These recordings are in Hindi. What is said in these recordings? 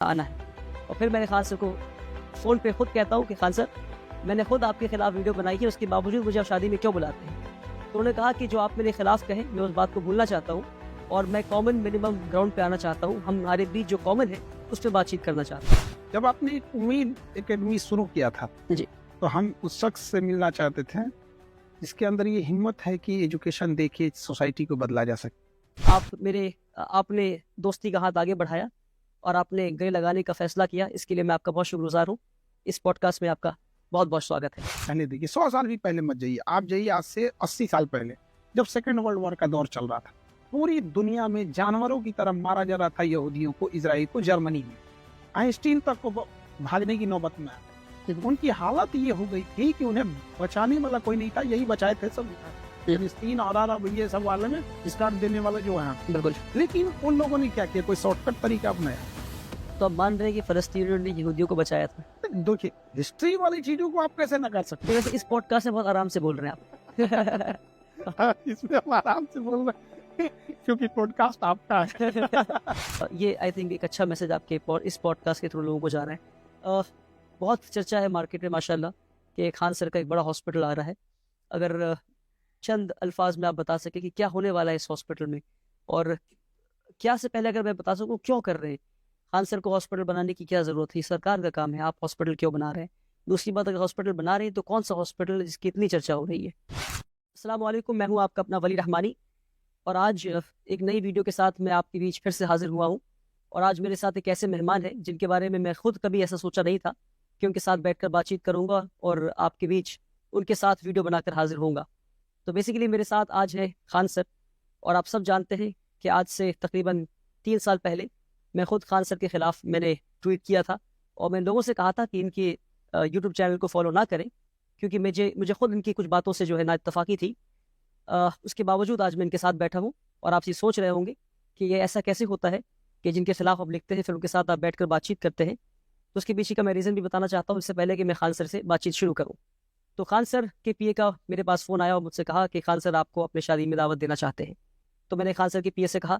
आना है। और फिर मैंने खान सर को फ़ोन पे खुद कहता हूँ कि खान सर, मैंने खुद आपके खिलाफ वीडियो बनाई है, उसके बावजूद मुझे आप शादी में क्यों बुलाते हैं? तो उन्होंने कहा कि जो आप मेरे खिलाफ कहें, मैं उस बात को भूलना चाहता हूँ और मैं कॉमन मिनिमम ग्राउंड पे आना चाहता हूँ। हमारे बीच जो कॉमन है, उस पे बातचीत करना चाहता हूँ। जब आपने एक उम्मीद एकेडमी शुरू किया था जी। तो हम उस शख्स से मिलना चाहते थे जिसके अंदर ये हिम्मत है कि एजुकेशन देके सोसाइटी को बदला जा सके। आपने दोस्ती का हाथ आगे बढ़ाया और आपने गले लगाने का फैसला किया, इसके लिए मैं आपका बहुत शुक्रगुजार हूँ। इस पॉडकास्ट में आपका बहुत बहुत स्वागत है। पहले देखिए 100 साल भी पहले मत जाइए, आप जाइए आज से 80 साल पहले, जब सेकेंड वर्ल्ड वॉर का दौर चल रहा था। पूरी दुनिया में जानवरों की तरह मारा जा रहा था यहूदियों को, इजराइल को, जर्मनी में। आइंस्टीन तक को भागने की नौबत में आया। उनकी हालत ये हो गई थी कि उन्हें बचाने वाला कोई नहीं था, यही बचाए थे सब। फिलिस्तीन और अरब ये सब वाले में स्टार्ट देने वाले जो है। बिल्कुल। लेकिन उन लोगों ने क्या किया, कोई शॉर्टकट तरीका अपनाया। तो आप मान रहे हैं कि फलस्तीनियों ने यहूदियों को बचाया था? देखिए, हिस्ट्री वाली चीजों को आप कैसे न कर सकते? वैसे इस पॉडकास्ट में बहुत आराम से बोल रहे हैं आप। इसमें हम आराम से बोल रहे हैं क्योंकि पॉडकास्ट आपका है। ये आई थिंक एक अच्छा मैसेज आपके इस पॉडकास्ट के थ्रू लोगों को जा रहा है। बहुत चर्चा है मार्केट में माशाल्लाह कि खान सर का एक बड़ा हॉस्पिटल आ रहा है। अगर चंद अल्फाज में आप बता सके कि क्या होने वाला है इस हॉस्पिटल में, और क्या से पहले अगर मैं बता सकूं क्यों कर रहे हैं खान सर को हॉस्पिटल बनाने की क्या ज़रूरत है? सरकार का काम है, आप हॉस्पिटल क्यों बना रहे हैं? दूसरी बात, अगर हॉस्पिटल बना रहे हैं तो कौन सा हॉस्पिटल जिसकी इतनी चर्चा हो रही है? अस्सलाम वालेकुम, मैं हूँ आपका अपना वली रहमानी और आज एक नई वीडियो के साथ मैं आपके बीच फिर से हाजिर हुआ हूँ। और आज मेरे साथ एक ऐसे मेहमान हैं जिनके बारे में मैं खुद कभी ऐसा सोचा नहीं था कि उनके साथ बैठकर बातचीत करूंगा और आपके बीच उनके साथ वीडियो बनाकर हाजिर होऊंगा। तो बेसिकली मेरे साथ आज है खान सर। और आप सब जानते हैं कि आज से तकरीबन 3 साल पहले मैं खुद खान सर के ख़िलाफ़ मैंने ट्वीट किया था और मैं लोगों से कहा था कि इनके यूट्यूब चैनल को फॉलो ना करें, क्योंकि मुझे खुद इनकी कुछ बातों से जो है ना इत्तफाकी थी। उसके बावजूद आज मैं इनके साथ बैठा हूँ और आप ये सोच रहे होंगे कि ये ऐसा कैसे होता है कि जिनके खिलाफ आप लिखते हैं फिर उनके साथ आप बैठकर बातचीत करते हैं। तो उसके पीछे का मैं रीज़न भी बताना चाहता हूँ इससे पहले कि मैं खान सर से बातचीत शुरू करूँ। तो खान सर के पीए का मेरे पास फ़ोन आया और मुझसे कहा कि खान सर आपको अपनी शादी में दावत देना चाहते हैं। तो मैंने खान सर के पीए से कहा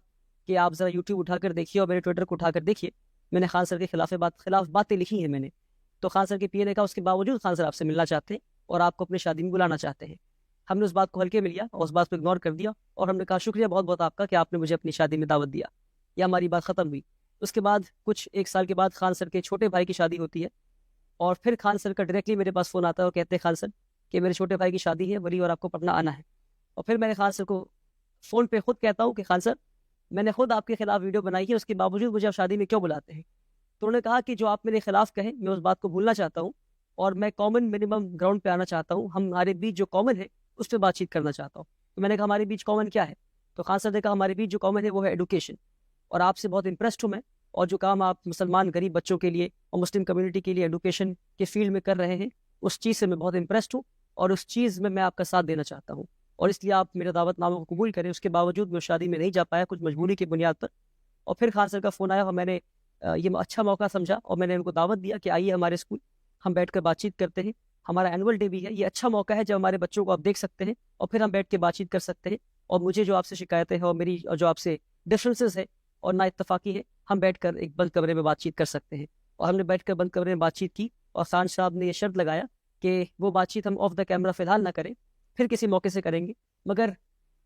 कि आप ज़रा यूट्यूब उठाकर देखिए और मेरे ट्विटर को उठाकर देखिए, मैंने खान सर के खिलाफ बातें लिखी हैं मैंने। तो खान सर के पीए ने कहा उसके बावजूद खान सर आपसे मिलना चाहते हैं और आपको अपनी शादी में बुलाना चाहते हैं। हमने उस बात को हल्के में लिया और उस बात को इग्नोर कर दिया और हमने कहा शुक्रिया बहुत बहुत आपका कि आपने मुझे अपनी शादी में दावत दिया। या हमारी बात ख़त्म हुई। उसके बाद कुछ 1 साल के बाद खान सर के छोटे भाई की शादी होती है और फिर खान सर का डायरेक्टली मेरे पास फ़ोन आता है और कहते हैं खान सर कि मेरे छोटे भाई की शादी है वली और आपको पटना आना है। और फिर मैंने खान सर को फ़ोन पे खुद कहता हूँ कि खान सर, मैंने खुद आपके खिलाफ वीडियो बनाई है, उसके बावजूद मुझे आप शादी में क्यों बुलाते हैं? तो उन्होंने कहा कि जो आप मेरे खिलाफ कहें, मैं उस बात को भूलना चाहता हूँ और मैं कॉमन मिनिमम ग्राउंड पे आना चाहता हूँ। हमारे बीच जो कॉमन है उस पर बातचीत करना चाहता हूँ। तो मैंने कहा हमारे बीच कॉमन क्या है? तो खान सर ने कहा हमारे बीच जो कॉमन है वो है एडुकेशन, और आपसे बहुत इंप्रेस्ड हूँ मैं। और जो काम आप मुसलमान गरीब बच्चों के लिए और मुस्लिम कम्युनिटी के लिए एडुकेशन के फील्ड में कर रहे हैं, उस चीज़ से मैं बहुत इंप्रेस्ड हूँ और उस चीज़ में मैं आपका साथ देना चाहता हूँ और इसलिए आप मेरे दावतनामा को कबूल करें। उसके बावजूद मैं शादी में नहीं जा पाया, कुछ मजबूरी की बुनियाद पर। और फिर खान सर का फ़ोन आया और मैंने ये अच्छा मौका समझा और मैंने उनको दावत दिया कि आइए हमारे स्कूल, हम बैठकर बातचीत करते हैं। हमारा एनुअल डे भी है, ये अच्छा मौका है जब हमारे बच्चों को आप देख सकते हैं और फिर हम बैठ के बातचीत कर सकते हैं। और मुझे जो आपसे शिकायतें हैं और मेरी जो आपसे डिफरेंसेस है और ना इत्तफाकी है, हम बैठकर एक बंद कमरे में बातचीत कर सकते हैं। और हमने बैठकर बंद कमरे में बातचीत की और खान साहब ने ये शर्त लगाया कि वो बातचीत हम ऑफ द कैमरा फ़िलहाल ना करें, फिर किसी मौके से करेंगे। मगर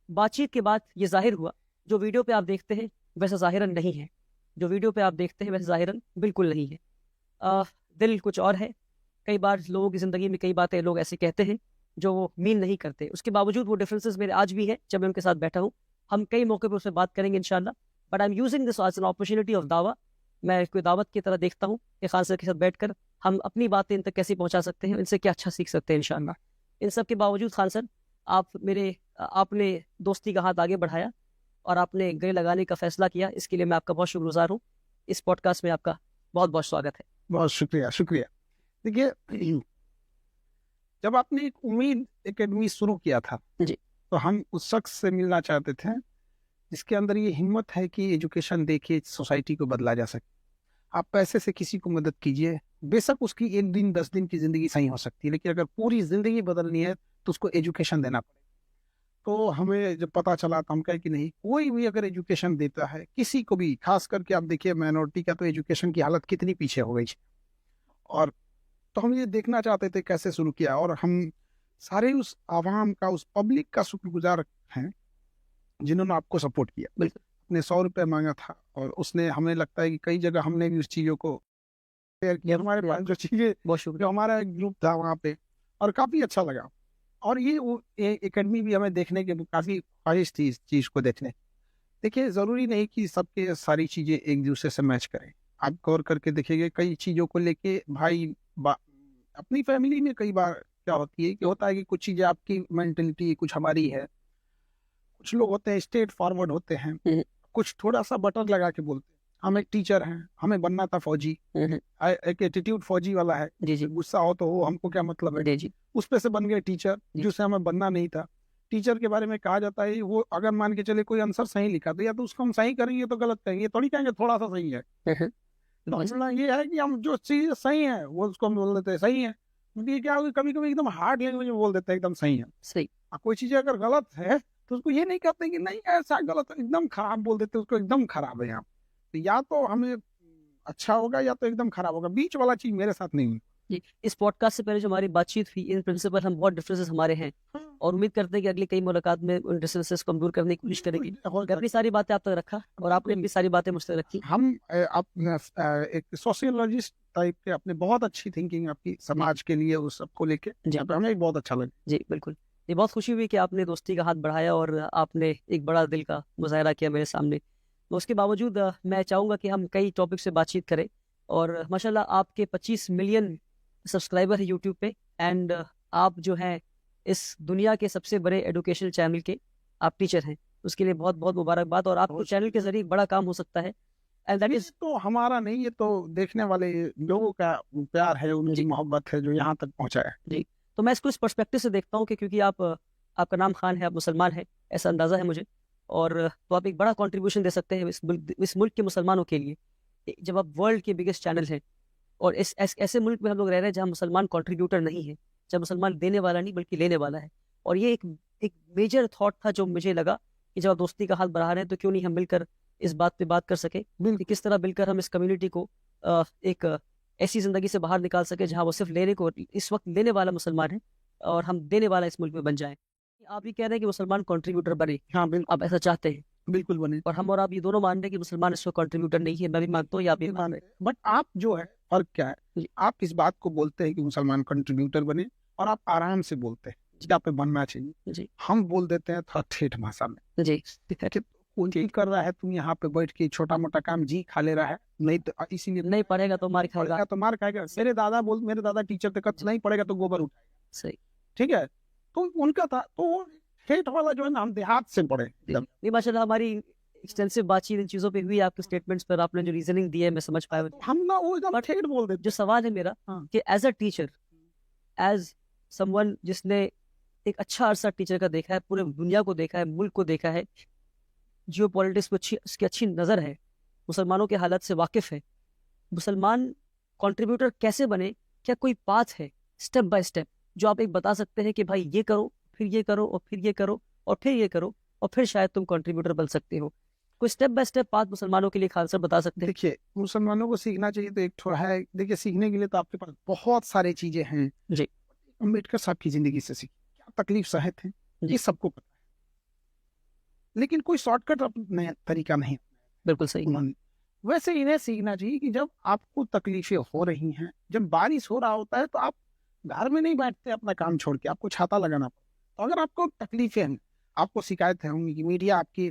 बातचीत के बाद ये ज़ाहिर हुआ जो वीडियो पे आप देखते हैं वैसा ज़ाहिरन नहीं है, जो वीडियो पे आप देखते हैं वैसा ज़ाहिरन बिल्कुल नहीं है। दिल कुछ और है। कई बार लोगों की ज़िंदगी में कई बातें लोग ऐसे कहते हैं जो वो मीन नहीं करते, उसके बावजूद वो डिफरेंसेस मेरे आज भी हैं जब मैं उनके साथ बैठा हूँ। हम कई मौके पर उससे बात करेंगे इंशाल्लाह, but I am using this as an opportunity of दावा। मैं कोई दावत की तरह देखता हूँ कि खान सर के साथ बैठकर हम अपनी बातें इन तक कैसे पहुँचा सकते हैं, इनसे क्या अच्छा सीख सकते हैं इंशाल्लाह। इन सब के बावजूद खान सर, आपने दोस्ती का हाथ आगे बढ़ाया और आपने गले लगाने का फैसला किया, इसके लिए मैं आपका बहुत शुक्रगुजार हूँ। इस पॉडकास्ट में आपका बहुत बहुत स्वागत है। बहुत शुक्रिया शुक्रिया। देखिए, जब आपने एक उम्मीद एकेडमी शुरू किया था जी। तो हम उस शख्स से मिलना चाहते थे जिसके अंदर ये हिम्मत है कि एजुकेशन देके सोसाइटी को बदला जा सके। आप पैसे से किसी को मदद कीजिए, बेशक उसकी 1 दिन 10 दिन की जिंदगी सही हो सकती है, लेकिन अगर पूरी जिंदगी बदलनी है तो उसको एजुकेशन देना पड़ेगा। तो हमें जब पता चला तो हम कहे कि नहीं, कोई भी अगर एजुकेशन देता है किसी को भी, खास करके आप देखिए माइनॉरिटी का तो एजुकेशन की हालत कितनी पीछे हो गई है। और तो हम ये देखना चाहते थे कैसे शुरू किया, और हम सारे उस आवाम का, उस पब्लिक का शुक्रगुजार हैं जिन्होंने आपको सपोर्ट किया। बिल्कुल। ने 100 रुपये मांगा था और उसने, हमें लगता है कि कई जगह हमने भी उस चीज़ों को शेयर किया। हमारे पास जो चीज़ें, बहुत जो शुक्रिया। हमारा एक ग्रुप था वहाँ पे, और काफ़ी अच्छा लगा। और ये वो एकेडमी भी हमें देखने के काफ़ी ख्वाहिश थी इस चीज़ को देखने। देखिए, ज़रूरी नहीं कि सबके सारी चीज़ें एक दूसरे से मैच करें। आप गौर करके देखिएगा, कई चीज़ों को लेके अपनी फैमिली में कई बार क्या होती है कि होता है कि कुछ चीज़ें आपकी मेंटेलिटी, कुछ हमारी है। कुछ लोग होते हैं स्ट्रेट फॉरवर्ड होते हैं, कुछ थोड़ा सा बटन लगा के बोलते हैं। हम एक टीचर हैं, हमें बनना था फौजी, एक एटीट्यूड फौजी वाला है, जी जी गुस्सा हो तो हो, हमको क्या मतलब है। जी जी उस पे से बन गए टीचर, जिससे हमें बनना नहीं था। टीचर के बारे में कहा जाता है, वो अगर मान के चले कोई आंसर सही लिखा तो या तो उसको हम सही करेंगे तो गलत करेंगे, थोड़ी कहेंगे थोड़ा सा सही है। समझना ये है कि हम जो चीज सही है वो उसको हम बोल देते हैं सही है। क्योंकि क्या होगा, कभी कभी एकदम हार्ड लैंग्वेज में बोल देते हैं एकदम सही है। सही। कोई चीज अगर गलत है तो उसको ये नहीं कहते कि नहीं ऐसा गलत है, एकदम खराब बोल देते हैं उसको, एकदम खराब है। यहाँ तो या तो हमें अच्छा होगा या तो एकदम खराब होगा, बीच वाला चीज मेरे साथ नहीं हुई। जी, इस पॉडकास्ट से पहले जो हमारी बातचीत हुई, इन प्रिंसिपल हम बहुत डिफरेंसेस हमारे हैं, और उम्मीद करते हैं कि अगली कई मुलाकात में उन डिफरेंसेस को हम दूर करने की कोशिश करेंगे। मैं अपनी सारी बातें आप तक रखा और आपने अपनी सारी बातें मुझ तक रखी। हम एक सोशियोलॉजिस्ट टाइप के, अपने बहुत अच्छी थिंकिंग आपकी समाज के लिए, उस सबको लेके जी। हमें बहुत अच्छा लगा। जी बिल्कुल, ये बहुत खुशी हुई कि आपने दोस्ती का हाथ बढ़ाया और आपने एक बड़ा दिल का मुजाहरा किया मेरे सामने। तो उसके बावजूद मैं चाहूँगा कि हम कई टॉपिक से बातचीत करें। और माशाल्लाह आपके 25 मिलियन सब्सक्राइबर है यूट्यूब पे, एंड आप जो हैं इस दुनिया के सबसे बड़े एजुकेशनल चैनल के आप टीचर हैं, उसके लिए बहुत बहुत मुबारकबाद। और आपको चैनल के जरिए बड़ा काम हो सकता है, एंड दैट इज तो हमारा नहीं, ये तो देखने वाले लोगों का प्यार है, उनकी मोहब्बत है जो यहाँ तक पहुँचा है। जी। तो मैं इसको इस पर्सपेक्टिव से देखता हूँ कि क्योंकि आपका नाम खान है, आप मुसलमान हैं, ऐसा अंदाज़ा है मुझे, और तो आप एक बड़ा कंट्रीब्यूशन दे सकते हैं इस मुल्क के मुसलमानों के लिए। जब आप वर्ल्ड के बिगेस्ट चैनल हैं और ऐसे मुल्क में हम लोग रह रहे हैं जहाँ मुसलमान कंट्रीब्यूटर नहीं है, जहाँ मुसलमान देने वाला नहीं बल्कि लेने वाला है। और ये एक मेजर थॉट था जो मुझे लगा कि जब आप दोस्ती का हाथ बढ़ा रहे हैं तो क्यों नहीं हम मिलकर इस बात पे बात कर सके कि किस तरह मिलकर हम इस कम्युनिटी को एक ऐसी जिंदगी से बाहर निकाल सके जहाँ वो सिर्फ लेने को, इस वक्त लेने वाला मुसलमान है और हम देने वाला इस मुल्क में बन जाए। आप ये कह रहे हैं कि मुसलमान कंट्रीब्यूटर बने, हाँ बिल्कुल, आप ऐसा चाहते हैं, बिल्कुल बने। और हम और आप ये दोनों मान रहे हैं कि मुसलमान इसको कंट्रीब्यूटर नहीं है, मैं भी मानता हूँ या आप भी मान रहे हैं। बट आप जो है, फर्क क्या है, आप इस बात को बोलते हैं कि मुसलमान कंट्रीब्यूटर बने और आप आराम से बोलते हैं जहाँ पे बनना चाहिए। जी हम बोल देते हैं थोड़ा ठेठ भाषा में जी कि कोई कर रहा है, तुम यहाँ पे बैठ के छोटा मोटा काम जी खा ले रहा है, नहीं तो इसीलिए नहीं पढ़ेगा तो मार खाएगा। पढ़ेगा तो मार खाएगा। मेरे दादा टीचर थे, कब नहीं पढ़ेगा तो गोबर उठाएगा। सही। ठीक है, तो उनका था, तो ठेठ वाला जो है ना, हम देहात से पढ़े। नहीं माशाल्लाह, हमारी एक्सटेंसिव बातचीत इन चीजों पे हुई, आपके स्टेटमेंट्स पर आपने जो रीजनिंग दी है मैं समझ पाया। हम ना वो एकदम ठेठ बोल देते। जो सवाल है मेरा कि as a teacher, as someone जिसने एक अच्छा अरसा टीचर का देखा है, पूरे दुनिया को देखा है, मुल्क को देखा है, जियो पॉलिटिक्स को उसकी अच्छी नज़र है, मुसलमानों के हालत से वाकिफ है, मुसलमान कंट्रीब्यूटर कैसे बने, क्या कोई पाथ है स्टेप बाय स्टेप जो आप एक बता सकते हैं कि भाई ये करो, फिर ये करो, और फिर ये करो, और फिर ये करो, और फिर शायद तुम कंट्रीब्यूटर बन सकते हो? कोई स्टेप बाय स्टेप पाथ मुसलमानों के लिए खालसा बता सकते हैं? देखिए, मुसलमानों को सीखना चाहिए तो एक थोड़ा है। देखिए, सीखने के लिए तो आपके पास बहुत सारी चीजें हैं। जी। अम्बेडकर साहब की जिंदगी से सीखी, क्या तकलीफ सहे थे, ये सबको पता है। लेकिन कोई शॉर्टकट नया तरीका नहीं बिल्कुल सही। उन्होंने। वैसे इन्हें सीखना चाहिए कि जब आपको तकलीफें हो रही हैं, जब बारिश हो रहा होता है, तो आप घर में नहीं बैठते अपना काम छोड़ के, आपको छाता लगाना पड़ता। तो अगर आपको तकलीफें हैं, आपको शिकायतें होंगी कि मीडिया आपकी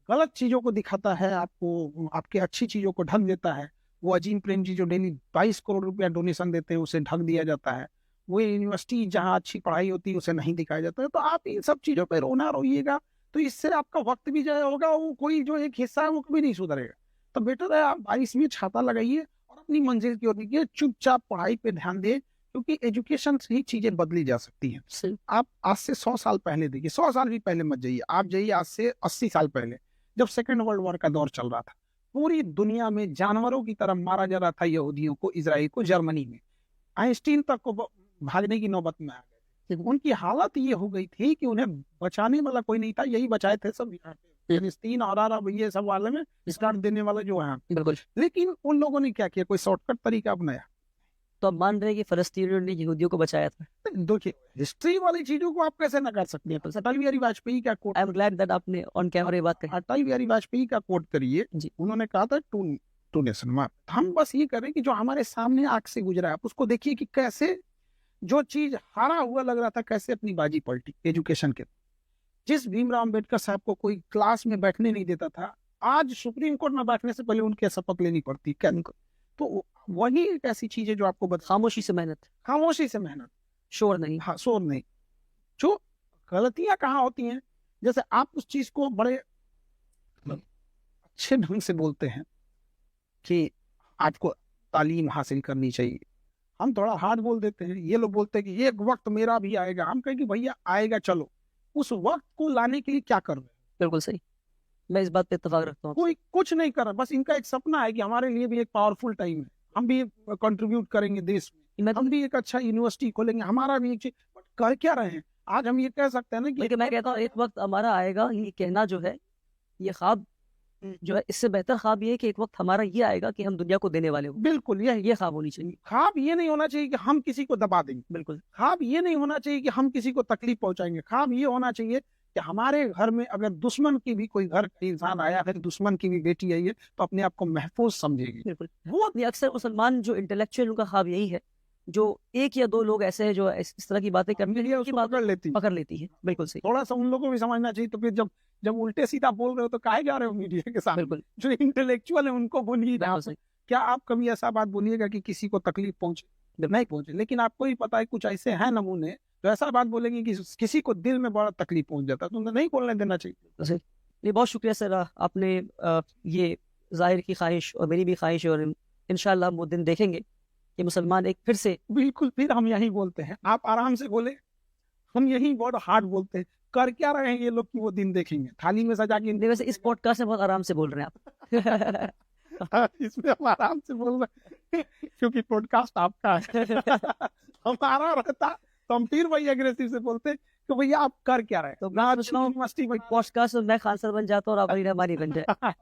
गलत चीजों को दिखाता है, आपको आपकी अच्छी चीजों को ढक देता है। वो अजीम प्रेम जी जो डेली 22 करोड़ रुपया डोनेशन देते हैं, उसे ढक दिया जाता है। वो यूनिवर्सिटी जहाँ अच्छी पढ़ाई होती है उसे नहीं दिखाया जाता है। तो आप इन सब चीजों पर रोना रोइएगा तो इससे आपका वक्त भी जाया होगा, वो कोई जो एक हिस्सा है वो कभी नहीं सुधरेगा। तो बेटर है आप बारिश में छाता लगाइए और अपनी मंजिल की ओर निकलिए, चुपचाप पढ़ाई पे ध्यान दें, क्योंकि एजुकेशन से ही चीजें बदली जा सकती हैं। आप आज से 100 साल पहले देखिए, 100 साल भी पहले मत जाइए, आप जाइए आज से 80 साल पहले, जब सेकेंड वर्ल्ड वॉर का दौर चल रहा था। पूरी दुनिया में जानवरों की तरह मारा जा रहा था यहूदियों को, इजराइल को, जर्मनी में। आइंस्टीन तक को भागने की नौबत में आ गए। उनकी हालत ये हो गई थी कि उन्हें बचाने वाला कोई नहीं था, यही बचाए थे सब यहाँ पे फिलिस्तीन और अरब ये सब वाले में स्टार्ट देने वाला जो है। बिल्कुल। लेकिन उन लोगों ने क्या किया, कोई शॉर्टकट तरीका अपनाया। तो आप मान रहे हैं कि फलस्तीनियों ने यहूदियों को बचाया था? देखिए, हिस्ट्री वाली चीजों को आप कैसे नकार सकते हैं। अटल बिहारी वाजपेयी का quote, I am glad that आपने ऑन कैमरा ये बात कही। अटल बिहारी वाजपेयी का कोट करिए जी। उन्होंने कहा था टू नेशन मैप। हम बस ये करें कि जो हमारे सामने आंख से गुजरा है उसको देखिए कि कैसे जो चीज हारा हुआ लग रहा था कैसे अपनी बाजी पलटी एजुकेशन के। जिस भीमराव अम्बेडकर साहब को कोई क्लास में बैठने नहीं देता था, आज सुप्रीम कोर्ट में बैठने से पहले उनके शपथ लेनी पड़ती क्या। तो वही एक ऐसी चीज है जो आपको खामोशी से मेहनत, खामोशी से मेहनत, शोर नहीं। हाँ शोर नहीं। जो गलतियां कहाँ होती हैं, जैसे आप उस चीज को बड़े अच्छे ढंग से बोलते हैं कि आपको तालीम हासिल करनी चाहिए, हम थोड़ा हार्ड बोल देते हैं। ये लोग बोलते हैं कि एक वक्त मेरा भी आएगा, हम कहें कि भैया आएगा, चलो उस वक्त को लाने के लिए क्या कर रहे हैं। बिल्कुल सही, मैं इस बात पे इत्तेफाक रखता हूँ। कोई कुछ नहीं कर रहा, बस इनका एक सपना है कि हमारे लिए भी एक पावरफुल टाइम है, हम भी कंट्रीब्यूट करेंगे देश में, हम भी एक अच्छा यूनिवर्सिटी खोलेंगे, हमारा भी एक चीज। बट कर क्या रहे हैं? आज हम ये कह सकते हैं ना कि लेकिन मैं कहता हूँ एक वक्त हमारा आएगा, ये कहना जो है, ये ख्वाब जो है, इससे बेहतर ख्वाब ये है कि एक वक्त हमारा ये आएगा कि हम दुनिया को देने वाले हो। बिल्कुल ये ख्वाब होनी चाहिए। ख्वाब ये नहीं होना चाहिए कि हम किसी को दबा देंगे। बिल्कुल। ख्वाब ये नहीं होना चाहिए कि हम किसी को तकलीफ पहुंचाएंगे। ख्वाब ये होना चाहिए कि हमारे घर में अगर दुश्मन की भी कोई घर का इंसान आया है, दुश्मन की भी बेटी आई है, तो अपने आप को महफूज समझेगी। बिल्कुल। वो अक्सर मुसलमान जो इंटेलेक्चुअल उनका ख्वाब यही है, जो एक या दो लोग ऐसे हैं जो इस तरह की बातें करते हैं, उसको पकड़ लेती है। बिल्कुल सही। थोड़ा सा उन लोगों को भी समझना चाहिए। तो फिर जब उल्टे सीधा बोल रहे हो तो काहे जा रहे हो मीडिया के साथ। बिल्कुल। जो इंटेलेक्चुअल है उनको बोलिए। क्या आप कभी ऐसा बात बोलिएगा कि किसी को तकलीफ पहुंचे? नहीं पहुंचे। लेकिन आपको ही पता है कुछ ऐसे हैं नमूने तो ऐसा बात बोलेंगे कि किसी को दिल में बड़ा तकलीफ पहुंच जाता है, तो उन्हें नहीं बोलने देना चाहिए। नहीं, बहुत शुक्रिया सर, आपने ये जाहिर की ख्वाहिश और मेरी भी ख्वाहिश है, और इंशाल्लाह हम वो दिन देखेंगे कि मुसलमान एक फिर से। बिल्कुल, फिर हम यही बोलते हैं, आप आराम से बोले, हम यही बहुत हार्ड बोलते हैं। कर क्या रहे हैं ये लोग कि वो दिन देखेंगे? थाली में सजा के। वैसे इस पॉडकास्ट में बहुत आराम से बोल रहे हैं आप इसमें हम आराम से बोल रहे हैं क्योंकि पॉडकास्ट आपका है हमारा रहता तो हम फिर वही एग्रेसिव से बोलते तो भैया आप कर क्या रहे हैं। तो मैं सोच रहा हूँ पॉडकास्ट में मैं खान सर बन जाता हूँ और आप हमारी बन जाए।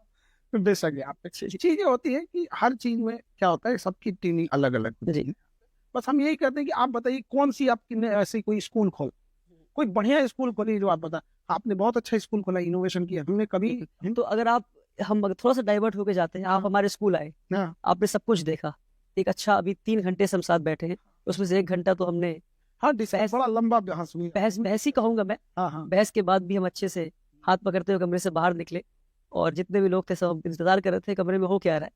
बेशक आप चीजें होती है कि हर चीज में क्या होता है, सबकी ट्रेनिंग अलग अलग होती है। बस हम यही कहते हैं कि आप बताइए कौन सी आपने ऐसे कोई स्कूल खोल, कोई बढ़िया स्कूल खोली जो आप बता। आपने बहुत अच्छा स्कूल खोला, इनोवेशन किया, हमने कभी। तो अगर हम थोड़ा सा डाइवर्ट होके जाते हैं, आप हमारे स्कूल आए, आपने सब कुछ देखा, एक अच्छा अभी 3 घंटे से हम साथ बैठे हैं, उसमें से 1 घंटा तो हमने बड़ा लंबा बहस ही कहूंगा मैं। बहस के बाद भी हम अच्छे से हाथ पकड़ते हुए कमरे से बाहर निकले, और जितने भी लोग थे सब इंतजार कर रहे थे कमरे में हो क्या रहा है।